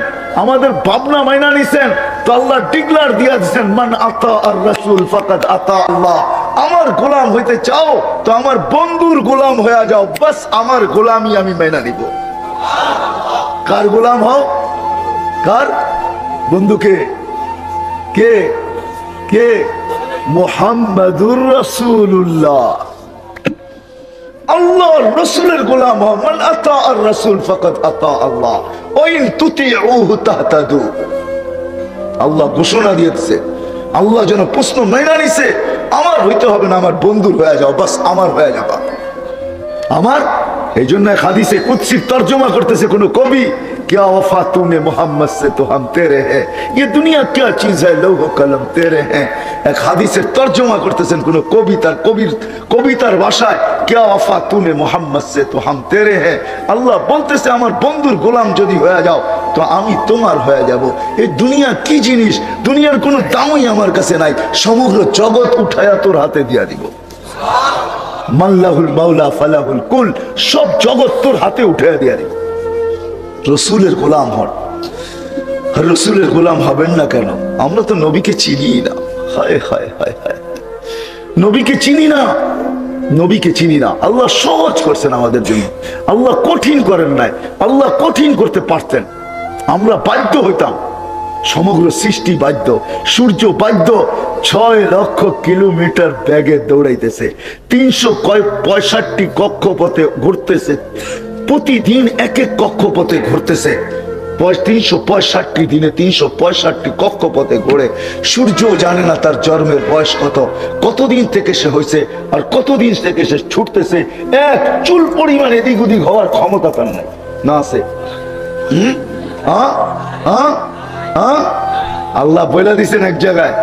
আমাদের ভাবনা মাইনা নিছেন। তো আল্লাহ ডিক্লার দিয়া দিচ্ছেন মান আতা আর রাসূল ফাকাদ আতা আল্লাহ। আমার গোলাম হইতে চাও তো আমার বন্ধুর গোলাম হয়ে যাও, বাস আমার গোলামি আমি মাইনা নিব। কার গোলাম হও? কার? বন্ধুকে কে? কে? মুহাম্মাদুর রাসূলুল্লাহ, আল্লাহর রাসূলের গোলাম হও। মান আতা আর রাসূল ফাকাদ আতা আল্লাহ ওয়া ইন তুতিউহু তাহতাদু। আল্লাহ ঘোষণা দিয়েছে, আল্লাহ যেন প্রশ্ন মাইনা নিছে, আমার হইতে হবে না, আমার বন্ধুর হয়ে যাও, বাস আমার হয়ে যাবা আমার। এই জন্য হাদিসে কুদসির তর্জমা করতেছে কোন কবি, क्या वफा तूने मोहम्मद से तो हम तेरे हैं, ये दुनिया क्या चीज है लौह कलम तेरे हैं। एक হাদিসের তর্জমা করতেছেন কোন কবিতার ভাষায়, क्या वफा तूने मोहम्मद से तो हम तेरे हैं। আল্লাহ বলতেছে আমার বন্ধুর গোলাম যদি হয়ে যাও তো আমি তোমার হয়ে যাব। এই দুনিয়া কি জিনিস, দুনিয়ার কোনো দামই আমার কাছে নাই, সমগ্র জগৎ উঠায়া তোর হাতে দিয়া দিব। মাল্লাহুল মাওলা ফালাহুল কুল, সব জগৎ তোর হাতে উঠায়া দিয়া দিব। রসুলের গোলাম হন। রসুলের গোলাম হবেন না কেন? আমরা তো নবীকে চিনি না। হায় হায় হায় হায়, নবীকে চিনি না, নবীকে চিনি না। আল্লাহ সহজ করছেন আমাদের জন্য, আল্লাহ কঠিন করেন নাই। আল্লাহ কঠিন করতে পারতেন, আমরা বাধ্য হইতাম। সমগ্র সৃষ্টি বাধ্য, সূর্য বাধ্য। 6 লক্ষ কিলোমিটার ব্যাগে দৌড়াইতেছে, 365 কক্ষপথে ঘুরতেছে, প্রতিদিন এক এক কক্ষপথে ঘুরতেছে। 365 দিনে 365 কক্ষপথে ঘোরে। সূর্য জানে না তার জন্মের বয়স কতদিন থেকে সে হয়েছে আর কতদিন থেকে সে ছুটতেছে। এক চুল পরিমাণ এদিক ওদিক হওয়ার ক্ষমতা তার নাই, না আছে? আল্লাহ বলে দিচ্ছেন এক জায়গায়,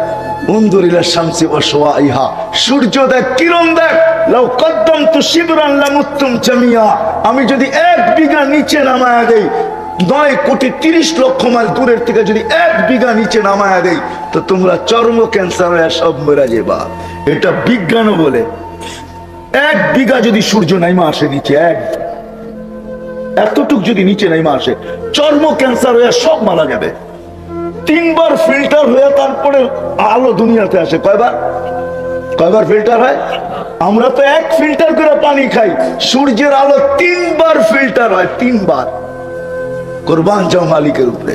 উনদুরিলা শামসি ওয়া শুআইহা, সূর্য দেখ, কিরণ দেখ। লাউ কদ্দামতু শিবরান লামুত্তুম জামিয়া, আমি যদি 1 বিঘা নিচে নামায়া দেই, 9,30,00,000 মাইল দূরের থেকে যদি 1 বিঘা নিচে নামায়া দেই, তো তোমরা চর্ম ক্যান্সার হয়ে সব মরে যাবা। এটা বিজ্ঞানও বলে। 1 বিঘা যদি সূর্য নাইমা আসে নিচে, এতটুক যদি নিচে নাইমা আসে, চর্ম ক্যান্সার হয়ে সব মারা যাবে। 3 বার ফিল্টার হয়ে তারপরে আলো দুনিয়াতে আসে। কয়বার ফিল্টার হয়? আমরা তো 1 ফিল্টার করে পানি খাই, সূর্যের আলো 3 বার ফিল্টার হয়, 3 বার। কুরবান যাও মালিকের উপরে।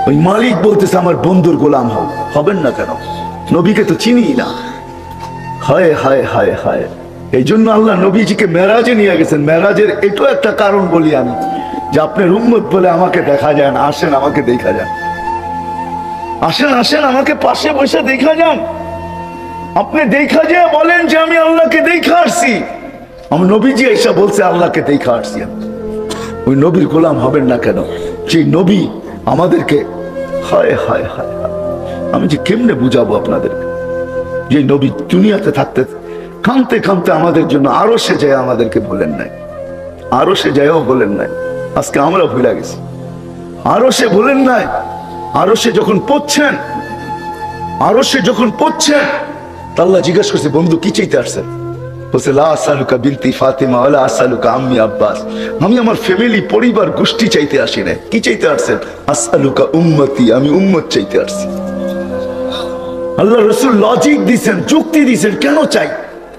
ওই মালিক বলতেছে আমার বন্ধুর গোলাম হও। হবেন না কেন? নবীকে তো চিনি না। হায় হায় হায় হায়। এই জন্য আল্লাহ নবীজিকে মেরাজে নিয়ে গেছেন। মেরাজের এটাও একটা কারণ বলি আমি, যে আপনার উম্মত বলে আমাকে দেখা যায় না, আসেন আমাকে দেখা যান, আসেন আসেন আমাকে পাশে বসে দেখা যান। আপনি দেখা যায় বলেন যে আমি আল্লাহকে দেখা আসছি। আমার নবীজি এসে বলছে আল্লাহকে দেখা আসছি। ওই নবীর গোলাম হবেন না কেন? যে নবী আমাদেরকে, হায় হায় হায় হায়, আমি যে কেমনে বুঝাবো আপনাদেরকে, যে নবী দুনিয়াতে থাকতে কাঁদতে কাঁদতে আমাদের জন্য আরো সে যায় আমাদেরকে বলেন নাই, আরো সে যায়ও বলেন নাই। আজকে আমরা ভুলে গেছি। আরো সে বলেন নাই, আরো সে যখন পড়ছেন, আরো সে যখন পড়ছেন, আল্লাহ জিজ্ঞাসা করছে বন্ধু কি চাইতে আসছেন? বলছে লা আসআলুকা বিনতি ফাতিমা ওয়ালা আসআলুকা আম্মি আব্বাস। আমি আমার ফ্যামিলি পরিবার গোষ্ঠী চাইতে আসি না। কি চাইতে আসছেন? আসআলুকা উম্মতি, আমি উম্মত চাইতে আসছি। আল্লাহ রাসূল লজিক দিয়েছেন, যুক্তি দিয়েছেন কেন চাই।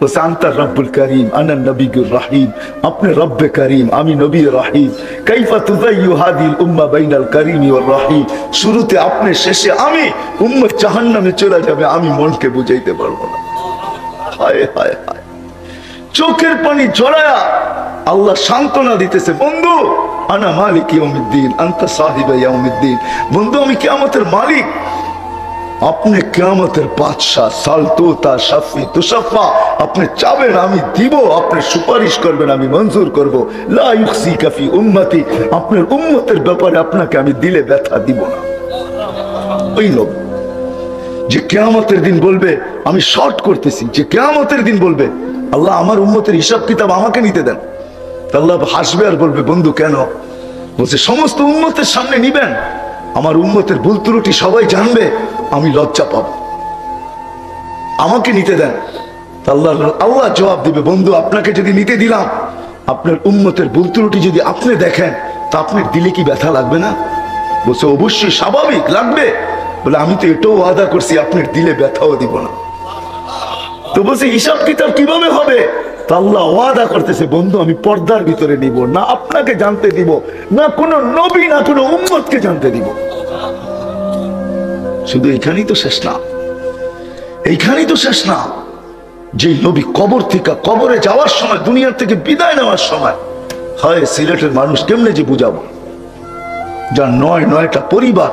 বলছে আনতা রব্বুল করিম আনা নবিয়ুর রহিম, আপনি রব্বে করিম আমি নবী রহিম। কাইফা তুযায়্যু হাদিল উম্মাহ বাইনাল করিম ওয়ার রহিম। শুরুতে আপনি, শেষে আমি, উম্মত জাহান্নামে চলে যাবে, আমি মনকে বুঝাইতে পারবো না। হায় হায় হায়, চোখের পানি ঝরায়া আল্লাহ সান্ত্বনা দিতেছে, বন্ধু আনা মালিক ইয়াউমিদ্দিন আনতা সাহিবা ইয়াউমিদ্দিন। বন্ধু আমি কিয়ামতের মালিক, আপনি কিয়ামতের বাদশাহ, সালতুতা শাফি তুশাফা। আপনি চাবেন আমি দিব, আপনি সুপারিশ করবেন আমি মঞ্জুর করব। লা ইউখসিকা ফি উম্মতি, আপনার উম্মতের ব্যাপারে আপনাকে আমি দিলে ব্যথা দিব না। ওই লোক যে কিয়ামতের দিন বলবে আমি শর্ট করতেছি, যে কিয়ামতের দিন বলবে আল্লাহ আমার উম্মতের হিসাব কিতাব আমাকে নিতে দেন, আল্লাহ হাসবে আর বলবে বন্ধু কেন? বলছে সমস্ত উম্মতের সামনে নিবেন, আমার উম্মতের ভুল ত্রুটি সবাই জানবে, আমি লজ্জা পাবো, আমাকে নিতে দেন। আল্লাহ জবাব দিবে বন্ধু আপনাকে যদি নিতে দিলাম, আপনার উম্মতের ভুল ত্রুটি যদি আপনি দেখেন তা আপনার দিলে কি ব্যথা লাগবে না? বলছে অবশ্যই স্বাভাবিক লাগবে। বলে আমি তো এটাও ওয়াদা করছি আপনার দিলে ব্যথাও দিব না। তো বলছে হিসাব কিতাব কিভাবে হবে? আল্লাহ ওয়াদা করতেছে বন্ধু আমি পর্দার ভিতরে নিব না, আপনাকে জানতে দিব না, কোন নবী না কোন উম্মতকে জানতে দিব। শুধু এইখানেই তো শেষ না, এইখানেই তো শেষ না। যে নবী কবর থেকে, কবরে যাওয়ার সময়, দুনিয়ার থেকে বিদায় নেওয়ার সময়, হয় সিলেটের মানুষ কেমনে যে বুঝাবো, যার নয়টা পরিবার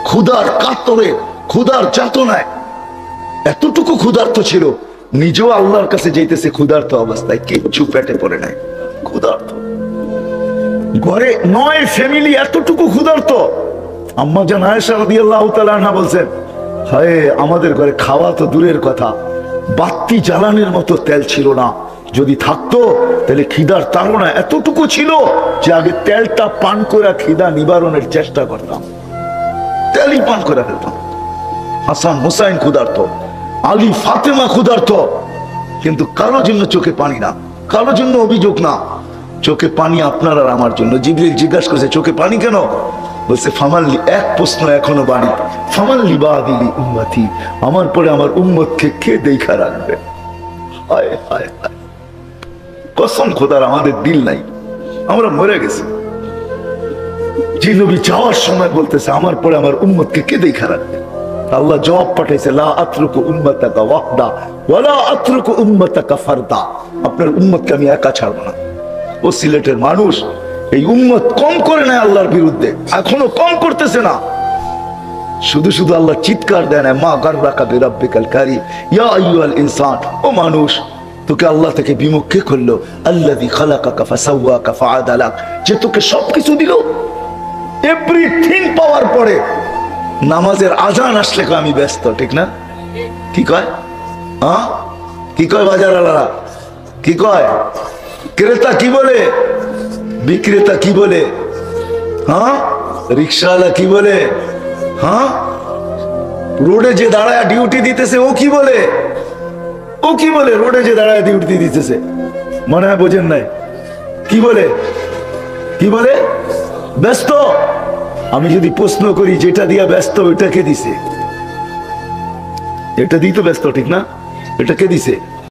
ক্ষুধার কাতরে, ক্ষুধার যাতনায়, এতটুকু ক্ষুধার্ত ছিল, নিজেও আল্লাহর কাছে যাইতেছে ক্ষুধার্ত অবস্থায়, কিচ্ছু পেটে পড়ে নাই, ক্ষুধার্ত। ঘরে 9 ফ্যামিলি এতটুকু ক্ষুধার্ত। আম্মা জান আয়েশা রাদিয়াল্লাহু তাআলা আনহা বলছেন, হায় আমাদের ঘরে খাওয়া তো দূরের কথা, বাতি জ্বালানোর মতো তেল ছিল না, যদি থাকতো তাহলে খিদার তাড়না এতটুকু ছিল যে আগে তেলটা পান করে খিদা নিবারণের চেষ্টা করতাম, তেলই পান করে ফেলতাম। হাসান হুসাইন ক্ষুধার্ত, আলী ফাতেমা ক্ষুধার্ত, কিন্তু কারো জন্য চোখে পানি না, কারো জন্য অভিযোগ না, চোখে পানি আপনার আর আমার জন্য। জিবরিল জিজ্ঞাসা করছে চোখে পানি কেন? বলছে ফামাল্লি, এক প্রশ্ন এখনো বাড়ি, ফামাল্লি বাদিলি উম্মতি, আমার পরে আমার উম্মতকে কে দেখা রাখবে? হায় হায় হায়, কসম খোদার আমাদের দিল নাই, আমরা মরে গেছি। যে নবী যাওয়ার সময় বলতেছে আমার পরে আমার উম্মতকে কে দেখা রাখবে, আল্লাহ জবাব পাঠাইছে লা আতরুকু উম্মাতাকা ওয়াহদা ওয়ালা আতরুকু উম্মাতাকা ফারদা, আপনার উম্মতকে আমি একা ছাড়ব না। ও সিলেটের মানুষ এই উম্মত কম করে নেয় আল্লাহর বিরুদ্ধে, এখনো কম করতেছে না, শুধু শুধু আল্লাহ চিৎকার দেয় না, মা গাররাকা বিরাব্বিকাল কারীম ইয়া আইয়ুহাল ইনসান, ও মানুষ তোকে আল্লাহ থেকে বিমুখ কে করলো? আল্লাযী খালাকাকা ফাসাওয়াকা ফাআদালাক, যে তোকে সবকিছু দিল, এভরিথিং পাওয়ার পরে নামাজের আজান আসলে আমি ব্যস্ত, ঠিক না? কি কয়? হ্যাঁ কি কয় বাজার আলারা? কি কয়? ক্রেতা কি বলে, বিক্রেতা কি বলে, হ্যাঁ রিক্সাওয়ালা কি বলে, হ্যাঁ রোডে যে দাঁড়ায় ডিউটি দিতেছে ও কি বলে, ও কি বলে? রোডে যে দাঁড়ায় ডিউটি দিতেছে, মনে হয় বোঝেন নাই, কি বলে? কি বলে? ব্যস্ত। আমি যদি প্রশ্ন করি যেটা দিয়া ব্যস্ত ওইটা কে দিছে? এটা দিই তো ব্যস্ত, ঠিক না? এটা কে দিছে?